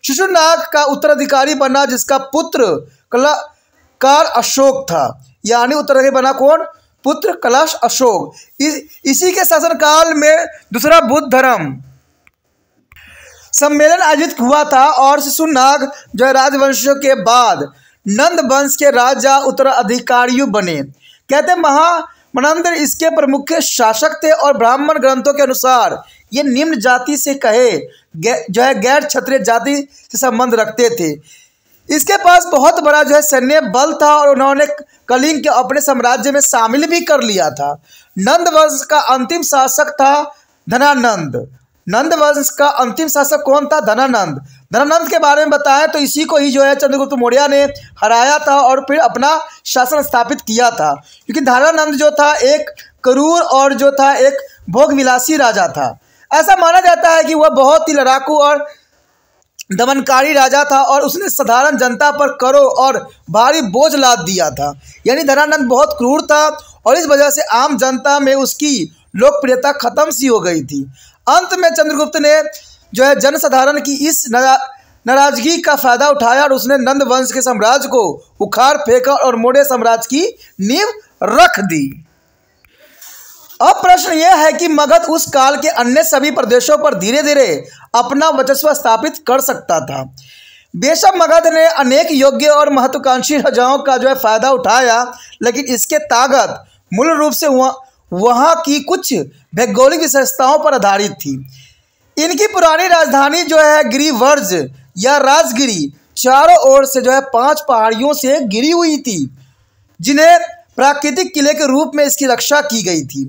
शिशुनाग का उत्तराधिकारी बना जिसका पुत्र कलाकार अशोक था, यानी उत्तराधिकारी बना कौन? पुत्र कलश अशोक। इसी के शासनकाल में दूसरा बुद्ध धर्म सम्मेलन आयोजित हुआ था और शिशुनाग जो है राजवंशियों के बाद नंद वंश के राजा उत्तराधिकारी बने। कहते महामनंदर इसके प्रमुख शासक थे और ब्राह्मण ग्रंथों के अनुसार ये निम्न जाति से कहे जो है गैर क्षत्रिय जाति से संबंध रखते थे। इसके पास बहुत बड़ा जो है सैन्य बल था और उन्होंने कलिंग के अपने साम्राज्य में शामिल भी कर लिया था। नंद वंश का अंतिम शासक था धनानंद। नंद वंश का अंतिम शासक कौन था? धनानंद। धनानंद के बारे में बताएं तो इसी को ही जो है चंद्रगुप्त मौर्य ने हराया था और फिर अपना शासन स्थापित किया था, क्योंकि धनानंद जो था एक क्रूर और जो था एक भोगविलासी राजा था। ऐसा माना जाता है कि वह बहुत ही लड़ाकू और दमनकारी राजा था और उसने साधारण जनता पर करों और भारी बोझ लाद दिया था। यानी धनानंद बहुत क्रूर था और इस वजह से आम जनता में उसकी लोकप्रियता खत्म सी हो गई थी। अंत में चंद्रगुप्त ने जो है जनसाधारण की इस नाराजगी का फायदा उठाया और उसने नंद वंश के साम्राज्य को उखाड़ फेंका और मौर्य साम्राज्य की नींव रख दी। अब प्रश्न यह है कि मगध उस काल के अन्य सभी प्रदेशों पर धीरे धीरे अपना वर्चस्व स्थापित कर सकता था। बेशक मगध ने अनेक योग्य और महत्वाकांक्षी राजाओं का जो है फायदा उठाया, लेकिन इसके ताकत मूल रूप से वहाँ की कुछ भौगोलिक विशेषताओं पर आधारित थी। इनकी पुरानी राजधानी जो है गिरिवर्ज या राजगिरी चारों ओर से जो है 5 पहाड़ियों से घिरी हुई थी, जिन्हें प्राकृतिक किले के रूप में इसकी रक्षा की गई थी।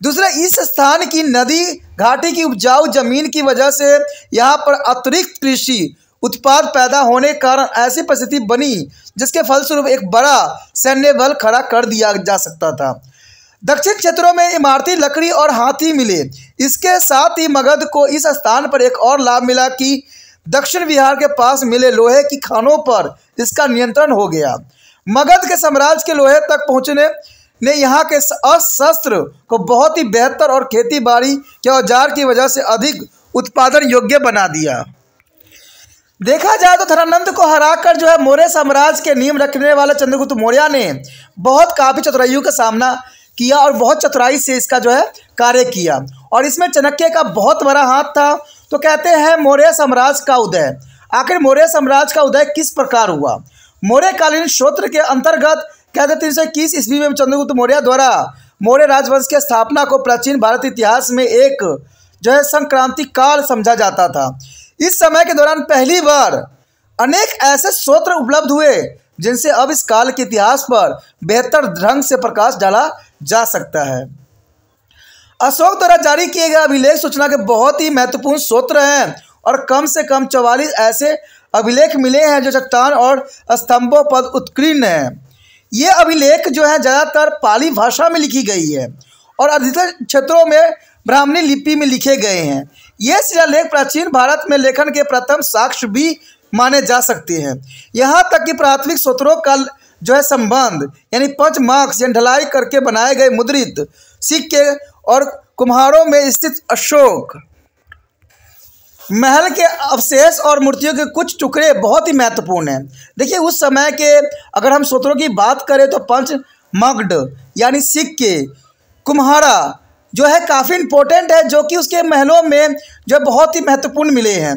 दूसरा, इस स्थान की नदी घाटी की उपजाऊ जमीन की वजह से यहाँ पर अतिरिक्त कृषि उत्पाद पैदा होने के कारण ऐसी परिस्थिति बनी जिसके फलस्वरूप एक बड़ा सैन्य बल खड़ा कर दिया जा सकता था। दक्षिण क्षेत्रों में इमारती लकड़ी और हाथी मिले। इसके साथ ही मगध को इस स्थान पर एक और लाभ मिला कि दक्षिण बिहार के पास मिले लोहे की खानों पर इसका नियंत्रण हो गया। मगध के साम्राज्य के लोहे तक पहुंचने ने यहाँ के अस्त्र को बहुत ही बेहतर और खेती बाड़ी के औजार की वजह से अधिक उत्पादन योग्य बना दिया। देखा जाए तो धनानंद को हराकर जो है मौर्य साम्राज्य के नींव रखने वाले चंद्रगुप्त मौर्य ने काफ़ी चतुराइयों का सामना किया और बहुत चतुराई से इसका जो है कार्य किया और इसमें चाणक्य का बहुत बड़ा हाथ था। तो कहते हैं मौर्य साम्राज्य का उदय। आखिर मौर्य साम्राज्य का उदय किस प्रकार हुआ? मौर्यकालीन श्रोत्र के अंतर्गत कहते 321 ईस्वी में चंद्रगुप्त मौर्य द्वारा मौर्य राजवंश की स्थापना को प्राचीन भारत इतिहास में एक जो है संक्रांति काल समझा जाता था। इस समय के दौरान पहली बार अनेक ऐसे स्रोत उपलब्ध हुए जिनसे अब इस काल के इतिहास पर बेहतर ढंग से प्रकाश डाला जा सकता है। अशोक द्वारा जारी किए गए अभिलेख सूचना के बहुत ही महत्वपूर्ण स्रोत हैं और कम से कम 44 ऐसे अभिलेख मिले हैं जो चट्टान और स्तंभों पर उत्कीर्ण हैं। ये अभिलेख जो है ज़्यादातर पाली भाषा में लिखी गई है और अधिकतर क्षेत्रों में ब्राह्मणी लिपि में लिखे गए हैं। ये शिलालेख प्राचीन भारत में लेखन के प्रथम साक्ष्य भी माने जा सकते हैं। यहाँ तक कि प्राथमिक स्रोतों का जो है संबंध यानी पंच मार्क्स यानी ढलाई करके बनाए गए मुद्रित सिक्के और कुम्हारों में स्थित अशोक महल के अवशेष और मूर्तियों के कुछ टुकड़े बहुत ही महत्वपूर्ण हैं। देखिए उस समय के अगर हम सूत्रों की बात करें तो पंच मगध यानी सिक्के, कुम्हारा जो है काफ़ी इम्पोर्टेंट है, जो कि उसके महलों में जो बहुत ही महत्वपूर्ण मिले हैं।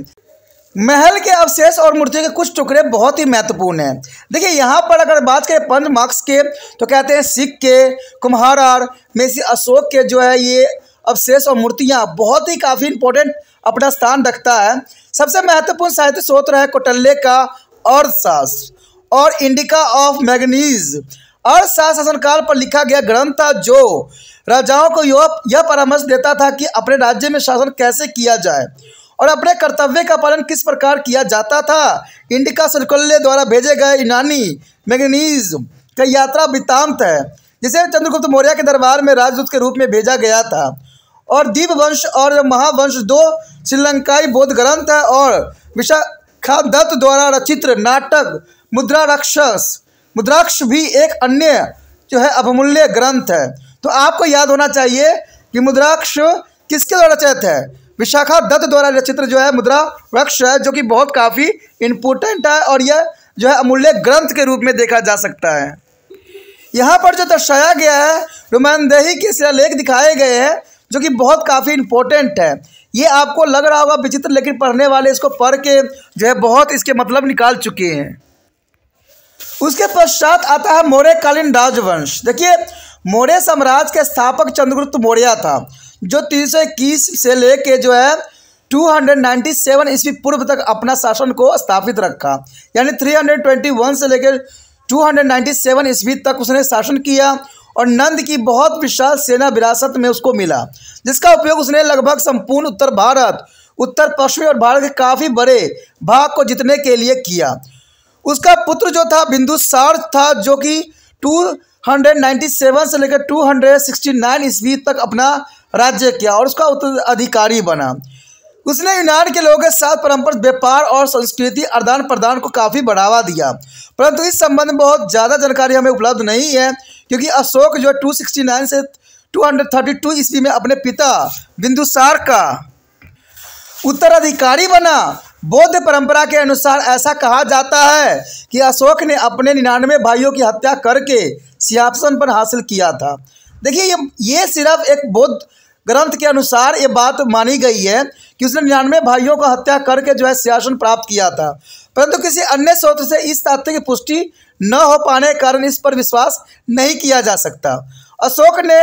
महल के अवशेष और मूर्तियों के कुछ टुकड़े बहुत ही महत्वपूर्ण हैं। देखिए यहाँ पर अगर बात करें पंच मगध के तो कहते हैं सिक्के, कुम्हारा में से अशोक के जो है ये अवशेष और मूर्तियाँ बहुत ही काफ़ी इम्पोर्टेंट अपना स्थान रखता है। सबसे महत्वपूर्ण साहित्य स्रोत है कौटिल्य का अर्थशास्त्र और इंडिका ऑफ मैगनीज। अर्थशास्त्र शासनकाल पर लिखा गया ग्रंथ था जो राजाओं को यह परामर्श देता था कि अपने राज्य में शासन कैसे किया जाए और अपने कर्तव्य का पालन किस प्रकार किया जाता था। इंडिका कौटिल्य द्वारा भेजे गए यूनानी मैगनीज का यात्रा वृत्तांत है, जिसे चंद्रगुप्त मौर्य के दरबार में राजदूत के रूप में भेजा गया था। और दीपवंश और महावंश दो श्रीलंकाई बौद्ध ग्रंथ है और विशाखादत्त द्वारा रचित नाटक मुद्राक्ष भी एक अन्य जो है अवमूल्य ग्रंथ है। तो आपको याद होना चाहिए कि मुद्राक्ष किसके द्वारा रचित है, विशाखादत्त द्वारा रचित जो है मुद्राक्ष है, जो कि बहुत काफ़ी इम्पोर्टेंट है और यह जो है अमूल्य ग्रंथ के रूप में देखा जा सकता है। यहाँ पर जो दर्शाया गया है रोमानदेही के शिलालेख दिखाए गए हैं जो कि बहुत काफ़ी इम्पोर्टेंट है। ये आपको लग रहा होगा विचित्र, लेकिन पढ़ने वाले इसको पढ़ के जो है बहुत इसके मतलब निकाल चुके हैं। उसके पश्चात आता है मौर्यकालीन राजवंश। देखिए मौर्य साम्राज्य के स्थापक चंद्रगुप्त मौर्य था, जो 321 से लेके जो है 297 ईस्वी पूर्व तक अपना शासन को स्थापित रखा। यानी 321 से लेकर 297 ईस्वी तक उसने शासन किया और नंद की बहुत विशाल सेना विरासत में उसको मिला, जिसका उपयोग उसने लगभग संपूर्ण उत्तर भारत, उत्तर पश्चिमी और भारत के काफ़ी बड़े भाग को जीतने के लिए किया। उसका पुत्र जो था बिंदुसार था, जो कि 297 से लेकर 269 ईस्वी तक अपना राज्य किया और उसका उत्तराधिकारी बना। उसने यूनान के लोगों के साथ पारंपरिक व्यापार और संस्कृति आदान प्रदान को काफ़ी बढ़ावा दिया, परंतु इस संबंध में बहुत ज़्यादा जानकारी हमें उपलब्ध नहीं है, क्योंकि अशोक जो 269 से 232 ईस्वी में अपने पिता बिंदुसार का उत्तराधिकारी बना। बौद्ध परंपरा के अनुसार ऐसा कहा जाता है कि अशोक ने अपने 99 भाइयों की हत्या करके सिंहासन पर हासिल किया था। देखिए ये सिर्फ एक बौद्ध ग्रंथ के अनुसार ये बात मानी गई है कि उसने 99 भाइयों को हत्या करके जो है सिंहासन प्राप्त किया था, परंतु किसी अन्य स्रोत से इस तथ्य की पुष्टि न हो पाने के कारण इस पर विश्वास नहीं किया जा सकता। अशोक ने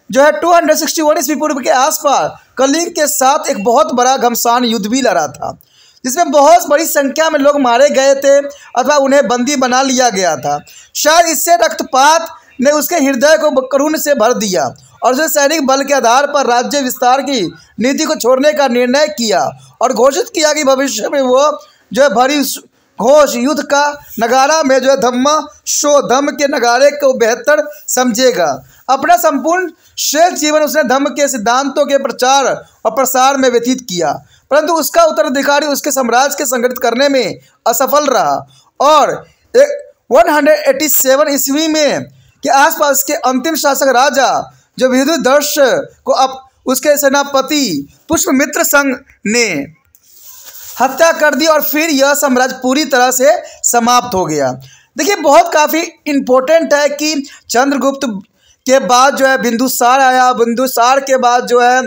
जो है 261 ईस्वी पूर्व के आसपास कलिंग के साथ एक बहुत बड़ा घमासान युद्ध भी लड़ा था, जिसमें बहुत बड़ी संख्या में लोग मारे गए थे अथवा उन्हें बंदी बना लिया गया था। शायद इससे रक्तपात ने उसके हृदय को करुण से भर दिया और उसने सैनिक बल के आधार पर राज्य विस्तार की नीति को छोड़ने का निर्णय किया और घोषित किया कि भविष्य में वो जो है भरी घोष युद्ध का नगारा में जो है धम्म के नगारे को बेहतर समझेगा। अपना संपूर्ण शेष जीवन उसने धम्म के सिद्धांतों के प्रचार और प्रसार में व्यतीत किया, परंतु उसका उत्तराधिकारी उसके साम्राज्य के संगठित करने में असफल रहा और 187 ईस्वी में के आसपास के अंतिम शासक राजा जो विदुदर्श को अब उसके सेनापति पुष्पमित्र संघ ने हत्या कर दी और फिर यह साम्राज्य पूरी तरह से समाप्त हो गया। देखिए बहुत काफ़ी इम्पोर्टेंट है कि चंद्रगुप्त के बाद जो है बिंदुसार आया, बिंदुसार के बाद जो है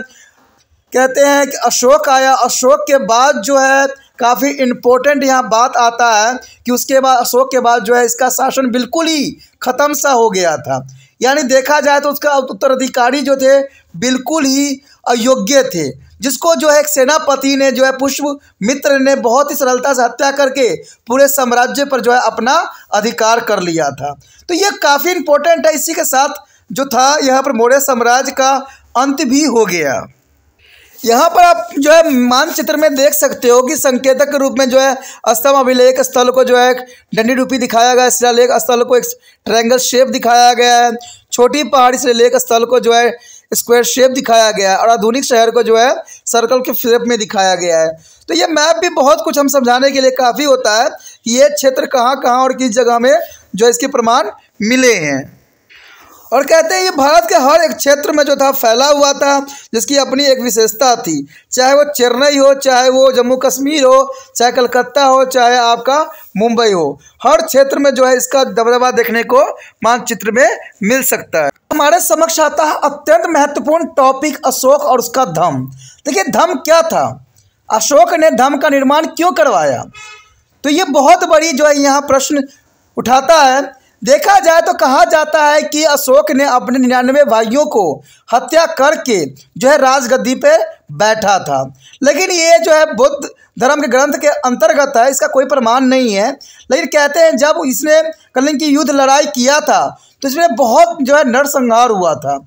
कहते हैं कि अशोक आया, अशोक के बाद जो है काफ़ी इम्पोर्टेंट यहाँ बात आता है कि उसके बाद अशोक के बाद जो है इसका शासन बिल्कुल ही ख़त्म सा हो गया था। यानी देखा जाए तो उसका उत्तराधिकारी जो थे बिल्कुल ही अयोग्य थे, जिसको जो है एक सेनापति ने जो है पुष्पमित्र ने बहुत ही सरलता से हत्या करके पूरे साम्राज्य पर जो है अपना अधिकार कर लिया था। तो ये काफ़ी इम्पोर्टेंट है। इसी के साथ जो था यहाँ पर मौर्य साम्राज्य का अंत भी हो गया। यहाँ पर आप जो है मानचित्र में देख सकते हो कि संकेतक के रूप में जो है स्तंभ अभिलेख स्थल को जो है डंडी रूपी दिखाया गया है, शिलालेख स्थल को एक ट्रायंगल शेप दिखाया गया है, छोटी पहाड़ी शिलालेख स्थल को जो है स्क्वायर शेप दिखाया गया है और आधुनिक शहर को जो है सर्कल के शेप में दिखाया गया है। तो ये मैप भी बहुत कुछ हम समझाने के लिए काफ़ी होता है कि ये क्षेत्र कहाँ कहाँ और किस जगह में जो इसके प्रमाण मिले हैं। और कहते हैं ये भारत के हर एक क्षेत्र में जो था फैला हुआ था, जिसकी अपनी एक विशेषता थी। चाहे वो चेन्नई हो, चाहे वो जम्मू कश्मीर हो, चाहे कलकत्ता हो, चाहे आपका मुंबई हो, हर क्षेत्र में जो है इसका दबदबा देखने को मानचित्र में मिल सकता है। हमारे समक्ष आता है अत्यंत महत्वपूर्ण टॉपिक, अशोक और उसका धम्म। देखिए धम्म क्या था, अशोक ने धम्म का निर्माण क्यों करवाया, तो ये बहुत बड़ी जो है यहाँ प्रश्न उठाता है। देखा जाए तो कहा जाता है कि अशोक ने अपने 99 भाइयों को हत्या करके जो है राजगद्दी पे बैठा था, लेकिन ये जो है बुद्ध धर्म के ग्रंथ के अंतर्गत है, इसका कोई प्रमाण नहीं है। लेकिन कहते हैं जब इसने कलिंग की युद्ध लड़ाई किया था तो इसमें बहुत जो है नरसंहार हुआ था,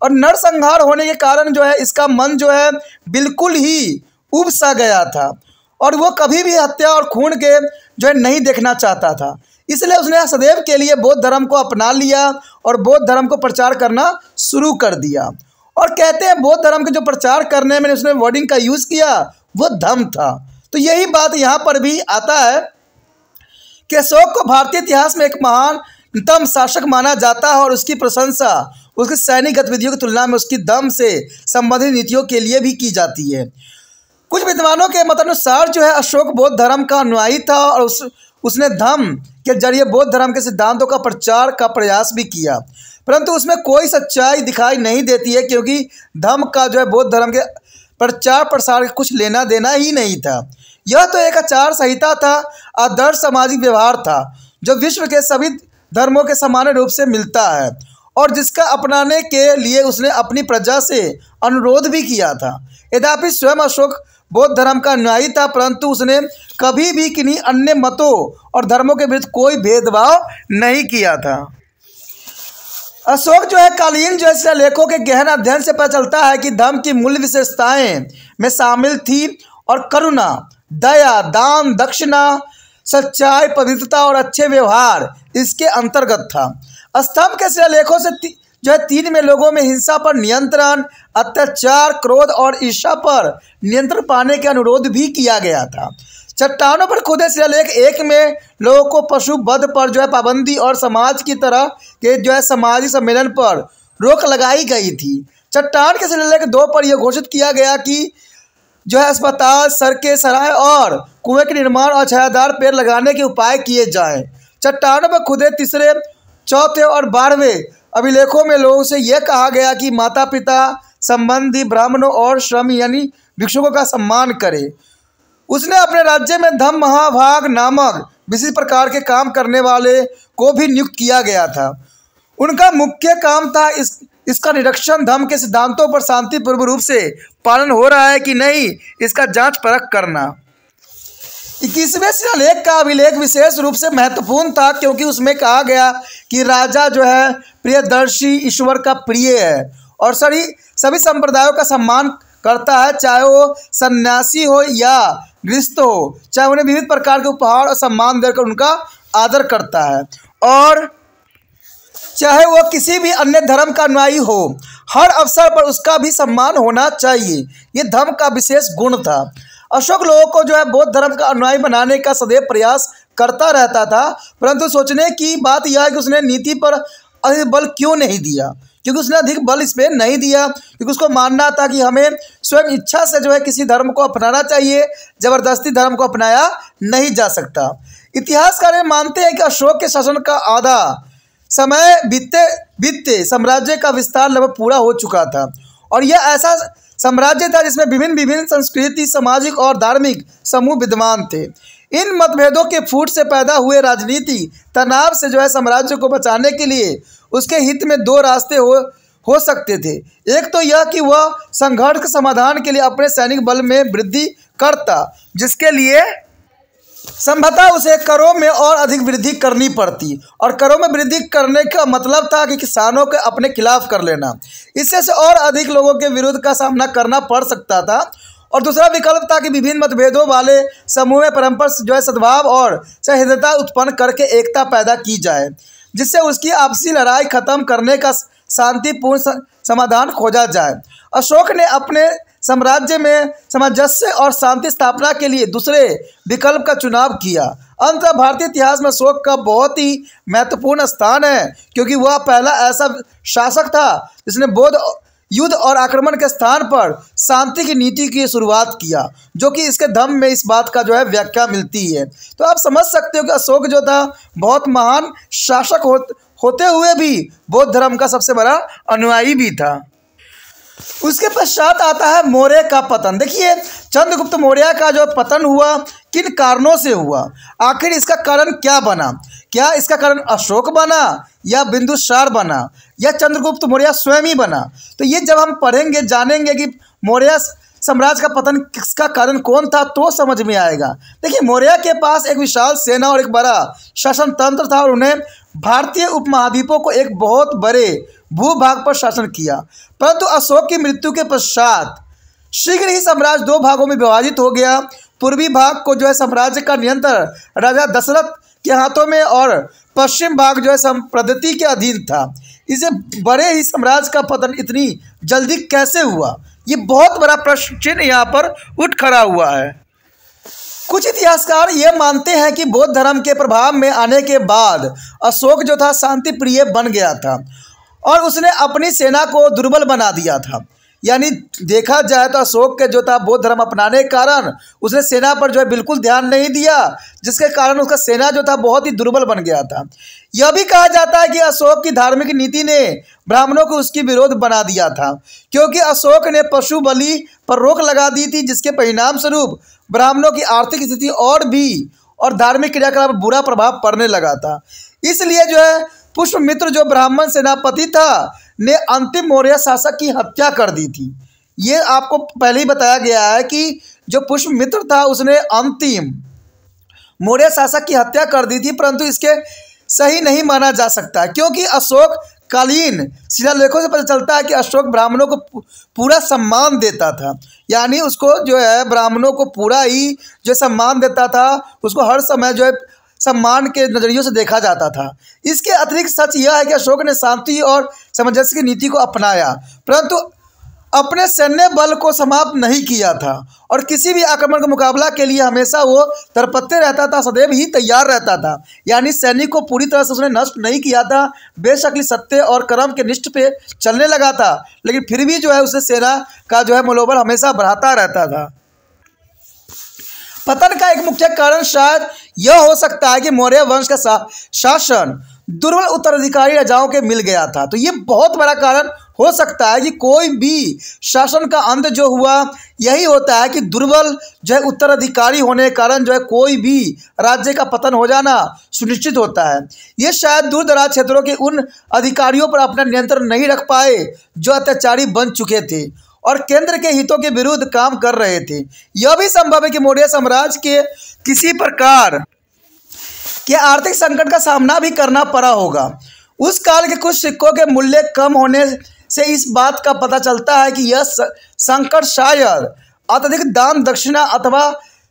और नरसंहार होने के कारण जो है इसका मन जो है बिल्कुल ही उब सा गया था, और वो कभी भी हत्या और खून के जो है नहीं देखना चाहता था। इसलिए उसने सदैव के लिए बौद्ध धर्म को अपना लिया और बौद्ध धर्म को प्रचार करना शुरू कर दिया। और कहते हैं बौद्ध धर्म के जो प्रचार करने में उसने वर्डिंग का यूज़ किया वो धम्म था। तो यही बात यहाँ पर भी आता है कि अशोक को भारतीय इतिहास में एक महानतम शासक माना जाता है, और उसकी प्रशंसा उसकी सैनिक गतिविधियों की तुलना में उसकी धम्म से संबंधित नीतियों के लिए भी की जाती है। कुछ विद्वानों के मतानुसार जो है अशोक बौद्ध धर्म का अनुयायी था, और उसने धम्म के जरिए बौद्ध धर्म के सिद्धांतों का प्रचार का प्रयास भी किया, परंतु उसमें कोई सच्चाई दिखाई नहीं देती है, क्योंकि धम्म का जो है बौद्ध धर्म के प्रचार प्रसार का कुछ लेना देना ही नहीं था। यह तो एक आचार संहिता था, आदर्श सामाजिक व्यवहार था, जो विश्व के सभी धर्मों के समान रूप से मिलता है, और जिसका अपनाने के लिए उसने अपनी प्रजा से अनुरोध भी किया था। यद्यपि स्वयं अशोक बौद्ध धर्म का अनुयायी था, परंतु उसने कभी भी किन्हीं अन्य मतों और धर्मों के विरुद्ध कोई भेदभाव नहीं किया था। अशोक जो है कालीन जो है शिलालेखों के गहन अध्ययन से पता चलता है कि धम्म की मूल विशेषताएं में शामिल थी, और करुणा, दया, दान, दक्षिणा, सच्चाई, पवित्रता और अच्छे व्यवहार इसके अंतर्गत था। स्तंभ के शिलालेखों से जो है 3 में लोगों में हिंसा पर नियंत्रण, अत्याचार, क्रोध और ईर्ष्या पर नियंत्रण पाने के अनुरोध भी किया गया था। चट्टानों पर खुदे शिलालेख 1 में लोगों को पशु वध पर जो है पाबंदी और समाज की तरह के जो है सामाजिक सम्मेलन पर रोक लगाई गई थी। चट्टान के शिलालेख 2 पर यह घोषित किया गया कि जो है अस्पताल, सड़कें, सराय और कुएं के निर्माण और छायादार पेड़ लगाने के उपाय किए जाएं। चट्टानों पर खुदे 3, 4 और 12वें अभिलेखों में लोगों से यह कहा गया कि माता पिता, संबंधी, ब्राह्मणों और श्रम यानी भिक्षुकों का सम्मान करें। उसने अपने राज्य में धम्म महाभाग नामक विशिष्ट प्रकार के काम करने वाले को भी नियुक्त किया गया था। उनका मुख्य काम था इसका निरीक्षण, धम्म के सिद्धांतों पर शांतिपूर्ण रूप से पालन हो रहा है कि नहीं इसका जांच परख करना। 21वें शिलालेख का अभिलेख विशेष रूप से महत्वपूर्ण था, क्योंकि उसमें कहा गया कि राजा जो है प्रियदर्शी, ईश्वर का प्रिय है और सभी संप्रदायों का सम्मान करता है, चाहे वो सन्यासी हो या गृहस्थ हो, चाहे उन्हें विविध प्रकार के उपहार और सम्मान देकर उनका आदर करता है, और चाहे वो किसी भी अन्य धर्म का अनुयायी हो, हर अवसर पर उसका भी सम्मान होना चाहिए। ये धर्म का विशेष गुण था। अशोक लोगों को जो है बौद्ध धर्म का अनुयायी बनाने का सदैव प्रयास करता रहता था, परंतु सोचने की बात यह है कि उसने नीति पर अधिक बल क्यों नहीं दिया, क्योंकि उसने अधिक बल इस पर नहीं दिया, क्योंकि उसको मानना था कि हमें स्वयं इच्छा से जो है किसी धर्म को अपनाना चाहिए, ज़बरदस्ती धर्म को अपनाया नहीं जा सकता। इतिहासकार मानते हैं कि अशोक के शासन का आधा समय बीतते साम्राज्य का विस्तार लगभग पूरा हो चुका था, और यह ऐसा साम्राज्य था जिसमें विभिन्न संस्कृति, सामाजिक और धार्मिक समूह विद्यमान थे। इन मतभेदों के फूट से पैदा हुए राजनीति तनाव से जो है साम्राज्य को बचाने के लिए उसके हित में 2 रास्ते हो सकते थे। एक तो यह कि वह संघर्ष के समाधान के लिए अपने सैनिक बल में वृद्धि करता, जिसके लिए संभवतः उसे करों में और अधिक वृद्धि करनी पड़ती, और करों में वृद्धि करने का मतलब था कि किसानों के अपने खिलाफ कर लेना। इससे से और अधिक लोगों के विरोध का सामना करना पड़ सकता था। और दूसरा विकल्प था कि विभिन्न मतभेदों वाले समूह में परस्पर जो है सद्भाव और सहृदयता उत्पन्न करके एकता पैदा की जाए, जिससे उसकी आपसी लड़ाई खत्म करने का शांतिपूर्ण समाधान खोजा जाए। अशोक ने अपने साम्राज्य में सामंजस्य और शांति स्थापना के लिए दूसरे विकल्प का चुनाव किया। अंततः भारतीय इतिहास में अशोक का बहुत ही महत्वपूर्ण स्थान है, क्योंकि वह पहला ऐसा शासक था जिसने बौद्ध युद्ध और आक्रमण के स्थान पर शांति की नीति की शुरुआत किया, जो कि इसके धम्म में इस बात का जो है व्याख्या मिलती है। तो आप समझ सकते हो कि अशोक जो था बहुत महान शासक होते हुए भी बौद्ध धर्म का सबसे बड़ा अनुयायी भी था। उसके पश्चात आता है मौर्य का पतन। देखिए, चंद्रगुप्त मौर्य का जो पतन हुआ किन कारणों से हुआ, आखिर इसका कारण क्या बना? क्या इसका कारण अशोक बना या बिंदुसार बना या चंद्रगुप्त मौर्य स्वयं ही बना? तो ये जब हम पढ़ेंगे जानेंगे कि मौर्य साम्राज्य का पतन किसका कारण कौन था तो समझ में आएगा। देखिए, मौर्य के पास एक विशाल सेना और एक बड़ा शासन तंत्र था और उन्हें भारतीय उपमहाद्वीपों को एक बहुत बड़े भूभाग पर शासन किया। परंतु अशोक की मृत्यु के पश्चात शीघ्र ही साम्राज्य दो भागों में विभाजित हो गया। पूर्वी भाग को जो है साम्राज्य का नियंत्रण राजा दशरथ के हाथों में और पश्चिम भाग जो है संप्रदत्ति के अधीन था। इसे बड़े ही साम्राज्य का पतन इतनी जल्दी कैसे हुआ, ये बहुत बड़ा प्रश्न चिन्ह यहाँ पर उठ खड़ा हुआ है। कुछ इतिहासकार ये मानते हैं कि बौद्ध धर्म के प्रभाव में आने के बाद अशोक जो था शांति प्रिय बन गया था और उसने अपनी सेना को दुर्बल बना दिया था। यानी देखा जाए तो अशोक के जो था बौद्ध धर्म अपनाने के कारण उसने सेना पर जो है बिल्कुल ध्यान नहीं दिया, जिसके कारण उसका सेना जो था बहुत ही दुर्बल बन गया था। यह भी कहा जाता है कि अशोक की धार्मिक नीति ने ब्राह्मणों को उसकी विरोध बना दिया था, क्योंकि अशोक ने पशु बलि पर रोक लगा दी थी, जिसके परिणाम स्वरूप ब्राह्मणों की आर्थिक स्थिति और धार्मिक क्रियाकलाप पर बुरा प्रभाव पड़ने लगा था। इसलिए जो है पुष्यमित्र जो ब्राह्मण सेनापति था ने अंतिम मौर्य शासक की हत्या कर दी थी। ये आपको पहले ही बताया गया है कि जो पुष्यमित्र था उसने अंतिम मौर्य शासक की हत्या कर दी थी, परंतु इसके सही नहीं माना जा सकता, क्योंकि अशोक कालीन शिलालेखों से पता चलता है कि अशोक ब्राह्मणों को पूरा सम्मान देता था। यानी उसको जो है ब्राह्मणों को पूरा ही जो सम्मान देता था, उसको हर समय जो है सम्मान के नज़रियों से देखा जाता था। इसके अतिरिक्त सच यह है कि अशोक ने शांति और सामंजस्य की नीति को अपनाया, परंतु अपने सैन्य बल को समाप्त नहीं किया था और किसी भी आक्रमण का मुकाबला के लिए हमेशा वो तरपत्ते रहता था, सदैव ही तैयार रहता था। यानी सैनिक को पूरी तरह से उसने नष्ट नहीं किया था, बेशक सत्य और कर्म के निष्ठ पे चलने लगा था, लेकिन फिर भी जो है उसने सेना का जो है मनोबल हमेशा बढ़ाता रहता था। पतन का एक मुख्य कारण शायद यह हो सकता है कि मौर्य वंश का शासन दुर्बल उत्तराधिकारी राजाओं के मिल गया था। तो ये बहुत बड़ा कारण हो सकता है कि कोई भी शासन का अंत जो हुआ यही होता है कि दुर्बल जो है उत्तराधिकारी होने के कारण जो है कोई भी राज्य का पतन हो जाना सुनिश्चित होता है। ये शायद दूर दराज क्षेत्रों के उन अधिकारियों पर अपना नियंत्रण नहीं रख पाए जो अत्याचारी बन चुके थे और केंद्र के हितों के विरुद्ध काम कर रहे थे। यह भी संभव है कि मौर्य साम्राज्य के किसी प्रकार के आर्थिक संकट का सामना भी करना पड़ा होगा। उस काल के कुछ सिक्कों के मूल्य कम होने से इस बात का पता चलता है कि यह संकट शायद अत्यधिक दान दक्षिणा अथवा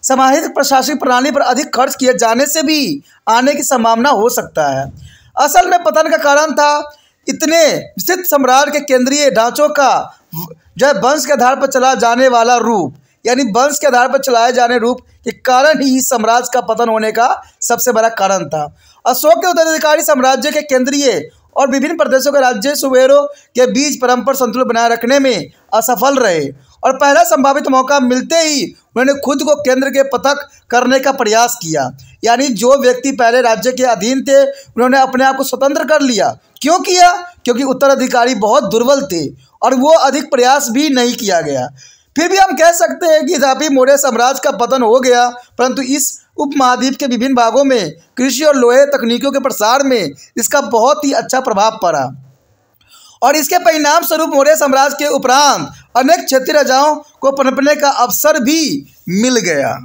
समाहित प्रशासनिक प्रणाली पर अधिक खर्च किए जाने से भी आने की संभावना हो सकता है। असल में पतन का कारण था इतने विस्तृत साम्राज्य के केंद्रीय ढांचों का जो है वंश के आधार पर चला जाने वाला रूप, यानी वंश के आधार पर चलाए जाने रूप के कारण ही इस साम्राज्य का पतन होने का सबसे बड़ा कारण था। अशोक के उत्तराधिकारी साम्राज्य के केंद्रीय और विभिन्न प्रदेशों के राज्य सुबेरों के बीच परस्पर संतुलन बनाए रखने में असफल रहे और पहला संभावित मौका मिलते ही उन्होंने खुद को केंद्र के पृथक करने का प्रयास किया। यानी जो व्यक्ति पहले राज्य के अधीन थे उन्होंने अपने आप को स्वतंत्र कर लिया। क्यों किया? क्योंकि उत्तराधिकारी बहुत दुर्बल थे और वो अधिक प्रयास भी नहीं किया गया। फिर भी हम कह सकते हैं कि यद्यपि मौर्य साम्राज्य का पतन हो गया, परंतु इस उपमहाद्वीप के विभिन्न भागों में कृषि और लोहे तकनीकों के प्रसार में इसका बहुत ही अच्छा प्रभाव पड़ा और इसके परिणाम स्वरूप मौर्य साम्राज्य के उपरांत अनेक क्षेत्रीय राजाओं को पनपने का अवसर भी मिल गया।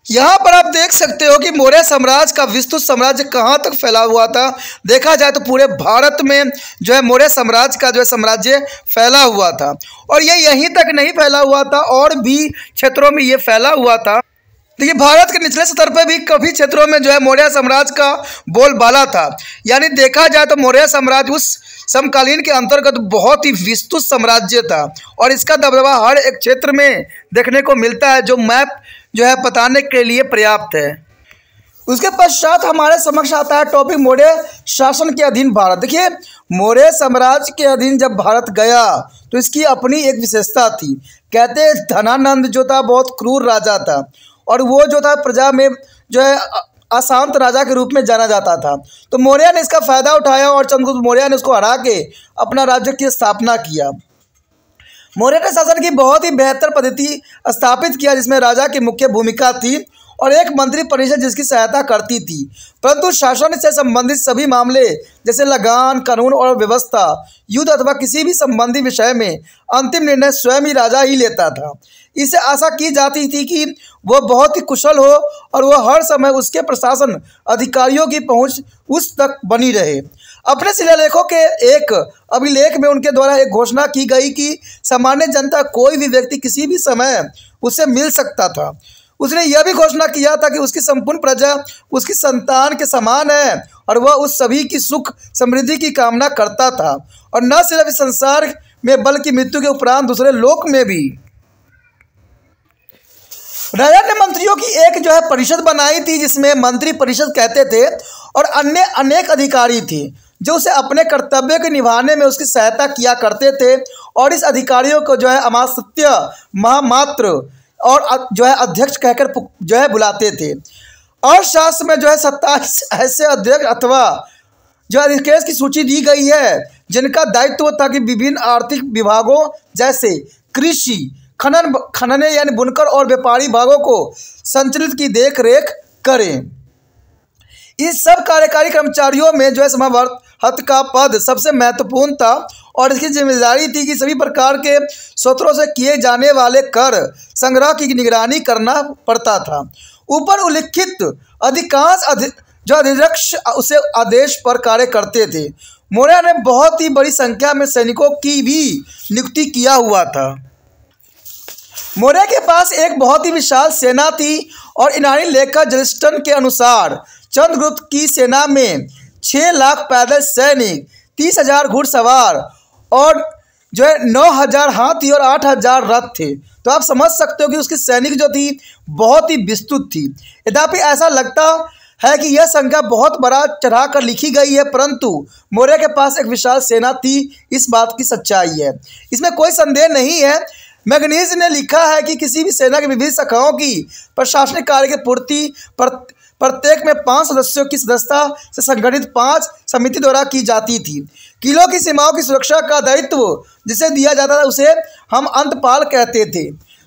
यहाँ पर आप देख सकते हो कि मौर्य साम्राज्य का विस्तृत साम्राज्य कहाँ तक फैला हुआ था। देखा जाए तो पूरे भारत में जो है मौर्य साम्राज्य का जो है साम्राज्य फैला हुआ था और ये यहीं तक नहीं फैला हुआ था, और भी क्षेत्रों में ये फैला हुआ था। देखिए, भारत के निचले स्तर पर भी काफ़ी क्षेत्रों में जो है मौर्य साम्राज्य का बोलबाला था। यानी देखा जाए तो मौर्य साम्राज्य उस समकालीन के अंतर्गत बहुत ही विस्तृत साम्राज्य था और इसका दबदबा हर एक क्षेत्र में देखने को मिलता है, जो मैप जो है बताने के लिए पर्याप्त है। उसके पश्चात हमारे समक्ष आता है टॉपिक मौर्य शासन के अधीन भारत। देखिए, मौर्य साम्राज्य के अधीन जब भारत गया तो इसकी अपनी एक विशेषता थी। कहते हैं धनानंद जो था बहुत क्रूर राजा था और वो जो था प्रजा में जो है अशांत राजा के रूप में जाना जाता था। तो मौर्य ने इसका फायदा उठाया और चंद्रगुप्त मौर्य ने उसको हरा के अपना राज्य की स्थापना किया। मौर्य ने शासन की बहुत ही बेहतर पद्धति स्थापित किया जिसमें राजा की मुख्य भूमिका थी और एक मंत्री परिषद जिसकी सहायता करती थी, परंतु शासन से संबंधित सभी मामले जैसे लगान, कानून और व्यवस्था, युद्ध अथवा किसी भी संबंधी विषय में अंतिम निर्णय स्वयं ही राजा ही लेता था। इससे आशा की जाती थी कि वह बहुत ही कुशल हो और वह हर समय उसके प्रशासन अधिकारियों की पहुंच उस तक बनी रहे। अपने शिलालेखों के एक अभिलेख में उनके द्वारा एक घोषणा की गई कि सामान्य जनता कोई भी व्यक्ति किसी भी समय उससे मिल सकता था। उसने यह भी घोषणा किया था कि उसकी संपूर्ण प्रजा उसकी संतान के समान है और वह उस सभी की सुख समृद्धि की कामना करता था, और न सिर्फ इस संसार में बल्कि मृत्यु के उपरांत दूसरे लोक में भी। राजा ने मंत्रियों की एक जो है परिषद बनाई थी जिसमें मंत्री परिषद कहते थे और अन्य अनेक अधिकारी थे जो उसे अपने कर्तव्य के निभाने में उसकी सहायता किया करते थे, और इस अधिकारियों को जो है अमात्य, महामात्र और जो है अध्यक्ष कहकर जो है बुलाते थे। और शास्त्र में जो है 27 ऐसे अध्यक्ष अथवा जो अधिकारियों की सूची दी गई है जिनका दायित्व था कि विभिन्न आर्थिक विभागों जैसे कृषि, खनन यानी बुनकर और व्यापारी भागों को संचालित की देख रेख करें। इस सब कार्यकारी कर्मचारियों में जो है समाहर्ता का पद सबसे महत्वपूर्ण था और इसकी जिम्मेदारी थी कि सभी प्रकार के स्रोतों से किए जाने वाले कर संग्रह की निगरानी करना पड़ता था। ऊपर उल्लिखित अधिकांश जो अध्यक्ष उसे आदेश पर कार्य करते थे। मौर्य ने बहुत ही बड़ी संख्या में सैनिकों की भी नियुक्ति किया हुआ था। मौर्य के पास एक बहुत ही विशाल सेना थी और ईरानी लेखक जलिस्टन के अनुसार चंद्रगुप्त की सेना में 6 लाख पैदल सैनिक, 30,000 घुड़सवार और जो है 9,000 हाथी और 8,000 रथ थे। तो आप समझ सकते हो कि उसकी सैनिक जो थी बहुत ही विस्तृत थी। यद्यपि ऐसा लगता है कि यह संख्या बहुत बड़ा चढ़ा कर लिखी गई है, परंतु मौर्य के पास एक विशाल सेना थी, इस बात की सच्चाई है, इसमें कोई संदेह नहीं है। मैगनीज ने लिखा है कि किसी भी सेना की विभिन्न शाखाओं की प्रशासनिक कार्य की पूर्ति प्रत्येक में 5 सदस्यों की सदस्यता से संगठित 5 समिति द्वारा की जाती थी। किलों की सीमाओं की सुरक्षा का दायित्व जिसे दिया जाता था उसे हम अंतपाल कहते थे।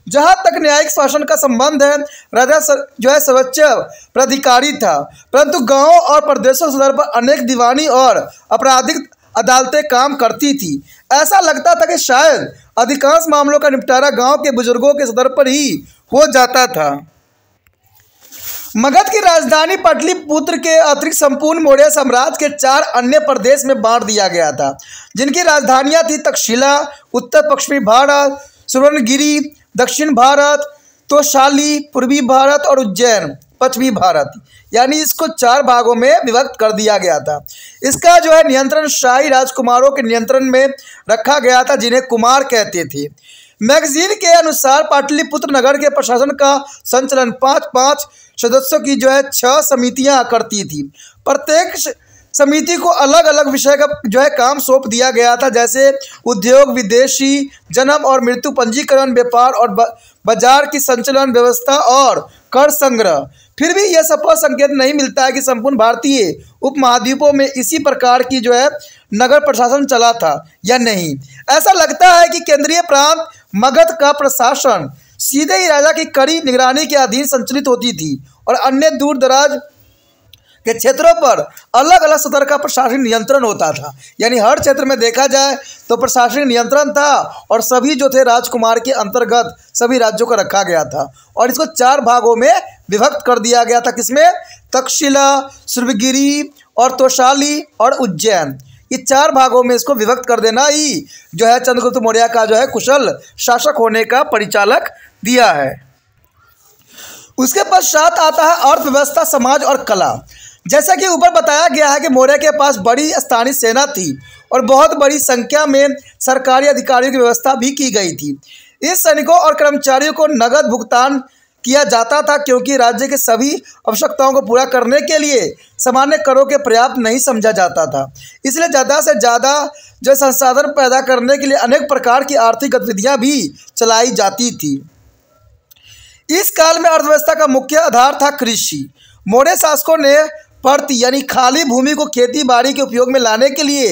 जहाँ तक न्यायिक शासन का संबंध है, राजा जो है सर्वोच्च प्राधिकारी था, परंतु गांवों और प्रदेशों स्तर पर अनेक दीवानी और आपराधिक अदालतें काम करती थी। ऐसा लगता था कि शायद अधिकांश मामलों का निपटारा गांव के बुजुर्गों के स्तर पर ही हो जाता था। मगध की राजधानी पाटलिपुत्र के अतिरिक्त संपूर्ण मौर्य साम्राज्य के 4 अन्य प्रदेश में बांट दिया गया था, जिनकी राजधानियां थी तक्षशिला उत्तर पश्चिमी भारत, सुवर्णगिरी दक्षिण भारत, तोशाली पूर्वी भारत और उज्जैन पश्चिमी भारत। यानी इसको 4 भागों में विभक्त कर दिया गया था। इसका जो है नियंत्रण शाही राजकुमारों के नियंत्रण में रखा गया था, जिन्हें कुमार कहते थे। मैगजीन के अनुसार पाटलिपुत्र नगर के प्रशासन का संचालन 5-5 सदस्यों की जो है 6 समितियां करती थी। प्रत्येक समिति को अलग अलग विषय का जो है काम सौंप दिया गया था, जैसे उद्योग, विदेशी जन्म और मृत्यु पंजीकरण, व्यापार और बाजार की संचालन व्यवस्था और कर संग्रह। फिर भी यह सफल संकेत नहीं मिलता है कि संपूर्ण भारतीय उपमहाद्वीपों में इसी प्रकार की जो है नगर प्रशासन चला था या नहीं। ऐसा लगता है कि केंद्रीय प्रांत मगध का प्रशासन सीधे ही राजा की कड़ी निगरानी के अधीन संचालित होती थी और अन्य दूर दराज के क्षेत्रों पर अलग अलग स्तर का प्रशासनिक नियंत्रण होता था। यानी हर क्षेत्र में देखा जाए तो प्रशासनिक नियंत्रण था और सभी जो थे राजकुमार के अंतर्गत सभी राज्यों को रखा गया था और इसको 4 भागों में विभक्त कर दिया गया था। किसमें? तक्षशिला, सुवर्णगिरी और तोशाली और उज्जैन। ये 4 भागों में इसको विभक्त कर देना ही जो है चंद्रगुप्त मौर्य का जो है कुशल शासक होने का परिचालक दिया है। उसके पश्चात आता है अर्थव्यवस्था, समाज और कला। जैसा कि ऊपर बताया गया है कि मौर्य के पास बड़ी स्थानीय सेना थी और बहुत बड़ी संख्या में सरकारी अधिकारियों की व्यवस्था भी की गई थी। इस सैनिकों और कर्मचारियों को नगद भुगतान किया जाता था, क्योंकि राज्य के सभी आवश्यकताओं को पूरा करने के लिए सामान्य करों के पर्याप्त नहीं समझा जाता था। इसलिए ज़्यादा से ज़्यादा जो संसाधन पैदा करने के लिए अनेक प्रकार की आर्थिक गतिविधियां भी चलाई जाती थी। इस काल में अर्थव्यवस्था का मुख्य आधार था कृषि। मौर्य शासकों ने परती यानी खाली भूमि को खेती बाड़ी के उपयोग में लाने के लिए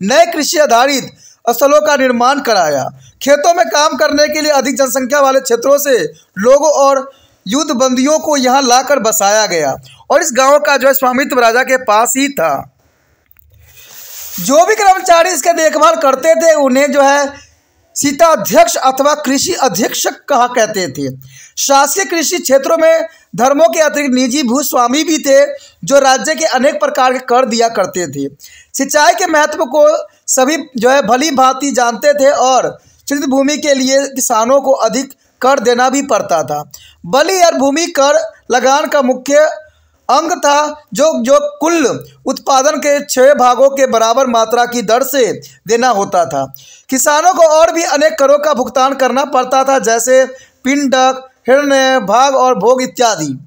नए कृषि आधारित स्थलों का निर्माण कराया। खेतों में काम करने के लिए अधिक जनसंख्या वाले क्षेत्रों से लोगों और युद्धबंदियों को यहाँ लाकर बसाया गया और इस गांव का जो है स्वामित्व राजा के पास ही था। जो भी कर्मचारी इसके देखभाल करते थे उन्हें जो है सीताध्यक्ष अथवा कृषि अधीक्षक कहा कहते थे। शासकीय कृषि क्षेत्रों में धर्मों के अतिरिक्त निजी भूस्वामी भी थे जो राज्य के अनेक प्रकार के कर दिया करते थे। सिंचाई के महत्व को सभी जो है भली भांति जानते थे और चिन्हित भूमि के लिए किसानों को अधिक कर देना भी पड़ता था। बलि और भूमि कर लगान का मुख्य अंग था जो कुल उत्पादन के 6 भागों के बराबर मात्रा की दर से देना होता था। किसानों को और भी अनेक करों का भुगतान करना पड़ता था, जैसे पिंडक, हिरण्य, भाग और भोग इत्यादि।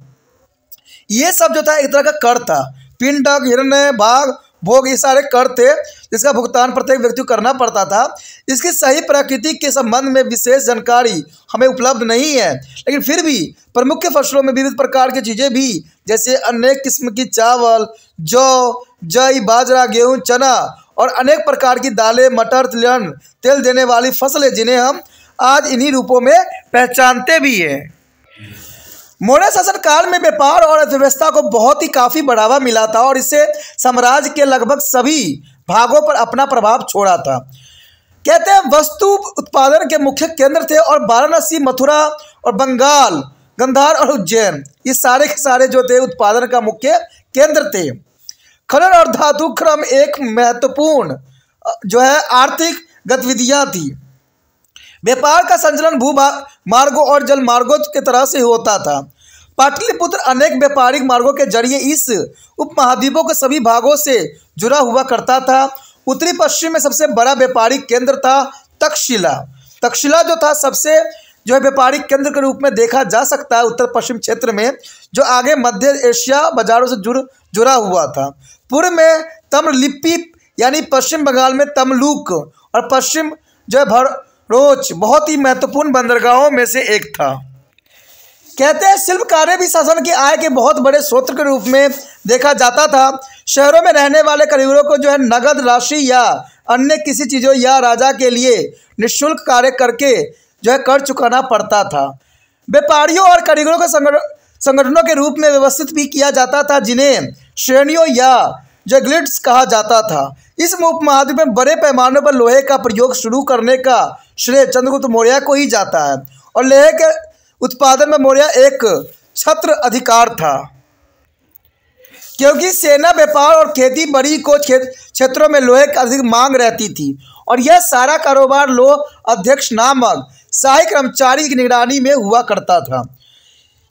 ये सब जो था एक तरह का कर था। पिंडक, हिरण्य, भाग, भोग ये सारे कर थे जिसका भुगतान प्रत्येक व्यक्ति को करना पड़ता था। इसकी सही प्रकृति के संबंध में विशेष जानकारी हमें उपलब्ध नहीं है, लेकिन फिर भी प्रमुख फसलों में विविध प्रकार की चीज़ें भी जैसे अनेक किस्म की चावल, जौ, जई, बाजरा, गेहूं, चना और अनेक प्रकार की दालें, मटर, तिलहन, तेल देने वाली फसलें जिन्हें हम आज इन्हीं रूपों में पहचानते भी हैं। मौर्य शासन काल में व्यापार और अर्थव्यवस्था को बहुत ही काफ़ी बढ़ावा मिला था और इससे साम्राज्य के लगभग सभी भागों पर अपना प्रभाव छोड़ा था। कहते हैं वस्तु उत्पादन के मुख्य केंद्र थे और वाराणसी, मथुरा और बंगाल, गंधार और उज्जैन ये सारे के सारे जो थे उत्पादन का मुख्य केंद्र थे। खनन और धातु क्रम एक महत्वपूर्ण जो है आर्थिक गतिविधियां थी। व्यापार का संचालन भू मार्गों और जल मार्गों की तरह से होता था। पाटलिपुत्र अनेक व्यापारिक मार्गों के जरिए इस उपमहाद्वीपों के सभी भागों से जुड़ा हुआ करता था। उत्तरी पश्चिम में सबसे बड़ा व्यापारिक केंद्र था तक्षशिला। तक्षशिला जो था सबसे जो है व्यापारिक केंद्र के रूप में देखा जा सकता है उत्तर पश्चिम क्षेत्र में, जो आगे मध्य एशिया बाजारों से जुड़ा हुआ था। पूर्व में तम्रलिप्पी यानी पश्चिम बंगाल में तमलुक और पश्चिम जो है भरोच बहुत ही महत्वपूर्ण बंदरगाहों में से एक था। कहते हैं शिल्प कार्य भी शासन की आय के बहुत बड़े स्रोत के रूप में देखा जाता था। शहरों में रहने वाले कारीगरों को जो है नगद राशि या अन्य किसी चीज़ों या राजा के लिए निःशुल्क कार्य करके जो है कर चुकाना पड़ता था। व्यापारियों और कारीगरों के संगठनों के रूप में व्यवस्थित भी किया जाता था, जिन्हें श्रेणियों या जो गिल्ड्स कहा जाता था। इस उपमहाद्वीप में बड़े पैमाने पर लोहे का प्रयोग शुरू करने का श्रेय चंद्रगुप्त मौर्य को ही जाता है और लोहे के उत्पादन में मौर्य एक छत्र अधिकार था, क्योंकि सेना, व्यापार और खेती बाड़ी को क्षेत्रों में लोहे की अधिक मांग रहती थी और यह सारा कारोबार लोह अध्यक्ष नामक शाही कर्मचारी की निगरानी में हुआ करता था।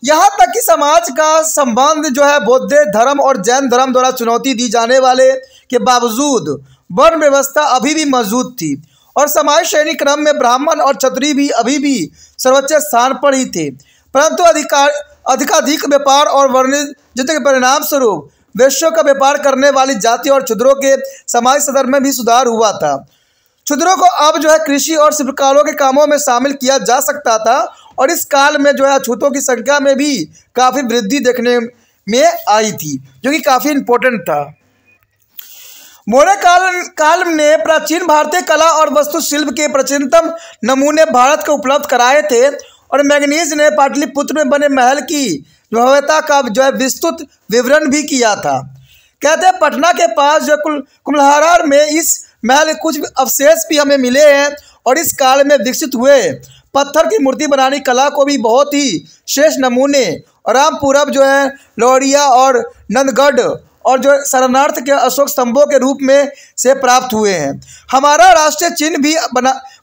यहाँ तक कि समाज का संबंध जो है बौद्ध धर्म और जैन धर्म द्वारा चुनौती दी जाने वाले के बावजूद वर्ण व्यवस्था अभी भी मौजूद थी और समाज श्रेणी क्रम में ब्राह्मण और क्षत्रिय भी अभी भी सर्वोच्च स्थान पर ही थे। परंतु अधिकाधिक व्यापार और वाणिज्य के परिणाम स्वरूप वैश्यों का व्यापार करने वाली जाति और क्षुद्रों के समाज स्तर में भी सुधार हुआ था। क्षुद्रों को अब जो है कृषि और शिल्पकारों के कामों में शामिल किया जा सकता था और इस काल में जो है अछूतों की संख्या में भी काफ़ी वृद्धि देखने में आई थी, जो कि काफ़ी इम्पोर्टेंट था। मौर्य काल ने प्राचीन भारतीय कला और वास्तुशिल्प के प्राचीनतम नमूने भारत को उपलब्ध कराए थे और मैगनीज ने पाटलिपुत्र में बने महल की भव्यता का जो है विस्तृत विवरण भी किया था। कहते हैं पटना के पास जो कुम्हलहारा में इस महल कुछ अवशेष भी हमें मिले हैं और इस काल में विकसित हुए पत्थर की मूर्ति बनाने कला को भी बहुत ही शेष नमूने रामपुरम जो है लौरिया और नंदगढ़ और जो शरणार्थ के अशोक स्तंभों के रूप में से प्राप्त हुए हैं। हमारा राष्ट्रीय चिन्ह भी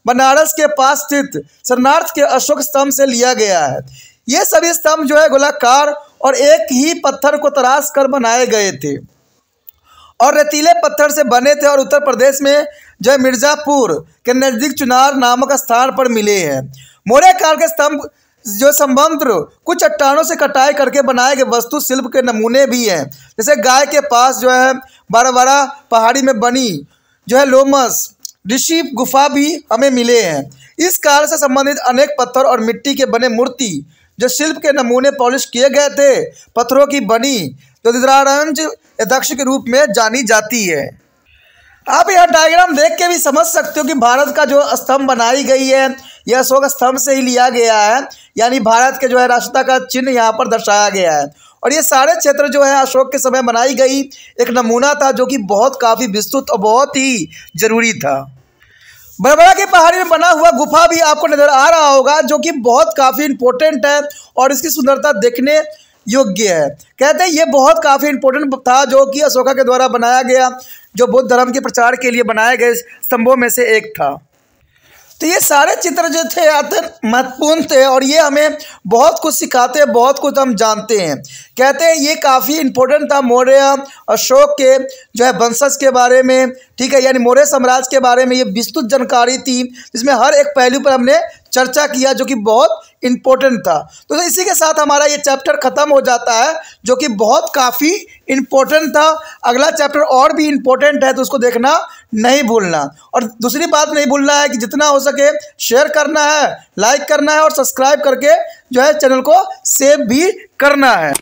बनारस के पास स्थित शरणार्थ के अशोक स्तंभ से लिया गया है। ये सभी स्तंभ जो है गोलाकार और एक ही पत्थर को तराश कर बनाए गए थे और रेतीले पत्थर से बने थे और उत्तर प्रदेश में जो है मिर्ज़ापुर के नज़दीक चुनार नामक स्थान पर मिले हैं। मौर्य काल के स्तंभ जो संबंध कुछ चट्टानों से कटाई करके बनाए गए वस्तु शिल्प के नमूने भी हैं। जैसे गाय के पास जो है बड़ा बड़ा पहाड़ी में बनी जो है लोमस ऋषि गुफा भी हमें मिले हैं। इस काल से संबंधित अनेक पत्थर और मिट्टी के बने मूर्ति जो शिल्प के नमूने पॉलिश किए गए थे पत्थरों की बनी जो दीदारंज दक्ष के रूप में जानी जाती है। आप यह डायग्राम देख के भी समझ सकते हो कि भारत का जो स्तंभ बनाई गई है यह अशोक स्तंभ से ही लिया गया है, यानी भारत के जो है राष्ट्रता का चिन्ह यहाँ पर दर्शाया गया है। और ये सारे क्षेत्र जो है अशोक के समय बनाई गई एक नमूना था जो कि बहुत काफ़ी विस्तृत और बहुत ही जरूरी था। बरबरा की पहाड़ी में बना हुआ गुफा भी आपको नजर आ रहा होगा जो कि बहुत काफ़ी इंपॉर्टेंट है और इसकी सुंदरता देखने योग्य है। कहते हैं ये बहुत काफ़ी इंपॉर्टेंट था जो कि अशोका के द्वारा बनाया गया जो बौद्ध धर्म के प्रचार के लिए बनाए गए स्तंभों में से एक था। तो ये सारे चित्र जो थे अत्यंत महत्वपूर्ण थे और ये हमें बहुत कुछ सिखाते हैं, बहुत कुछ हम जानते हैं। कहते हैं ये काफ़ी इंपॉर्टेंट था मौर्य अशोक के जो है वंशज के बारे में, ठीक है, यानी मौर्य साम्राज्य के बारे में ये विस्तृत जानकारी थी जिसमें हर एक पहलू पर हमने चर्चा किया जो कि बहुत इम्पोर्टेंट था। तो इसी के साथ हमारा ये चैप्टर ख़त्म हो जाता है जो कि बहुत काफ़ी इम्पोर्टेंट था। अगला चैप्टर और भी इम्पोर्टेंट है तो उसको देखना नहीं भूलना। और दूसरी बात नहीं भूलना है कि जितना हो सके शेयर करना है, लाइक करना है और सब्सक्राइब करके जो है चैनल को सेव भी करना है।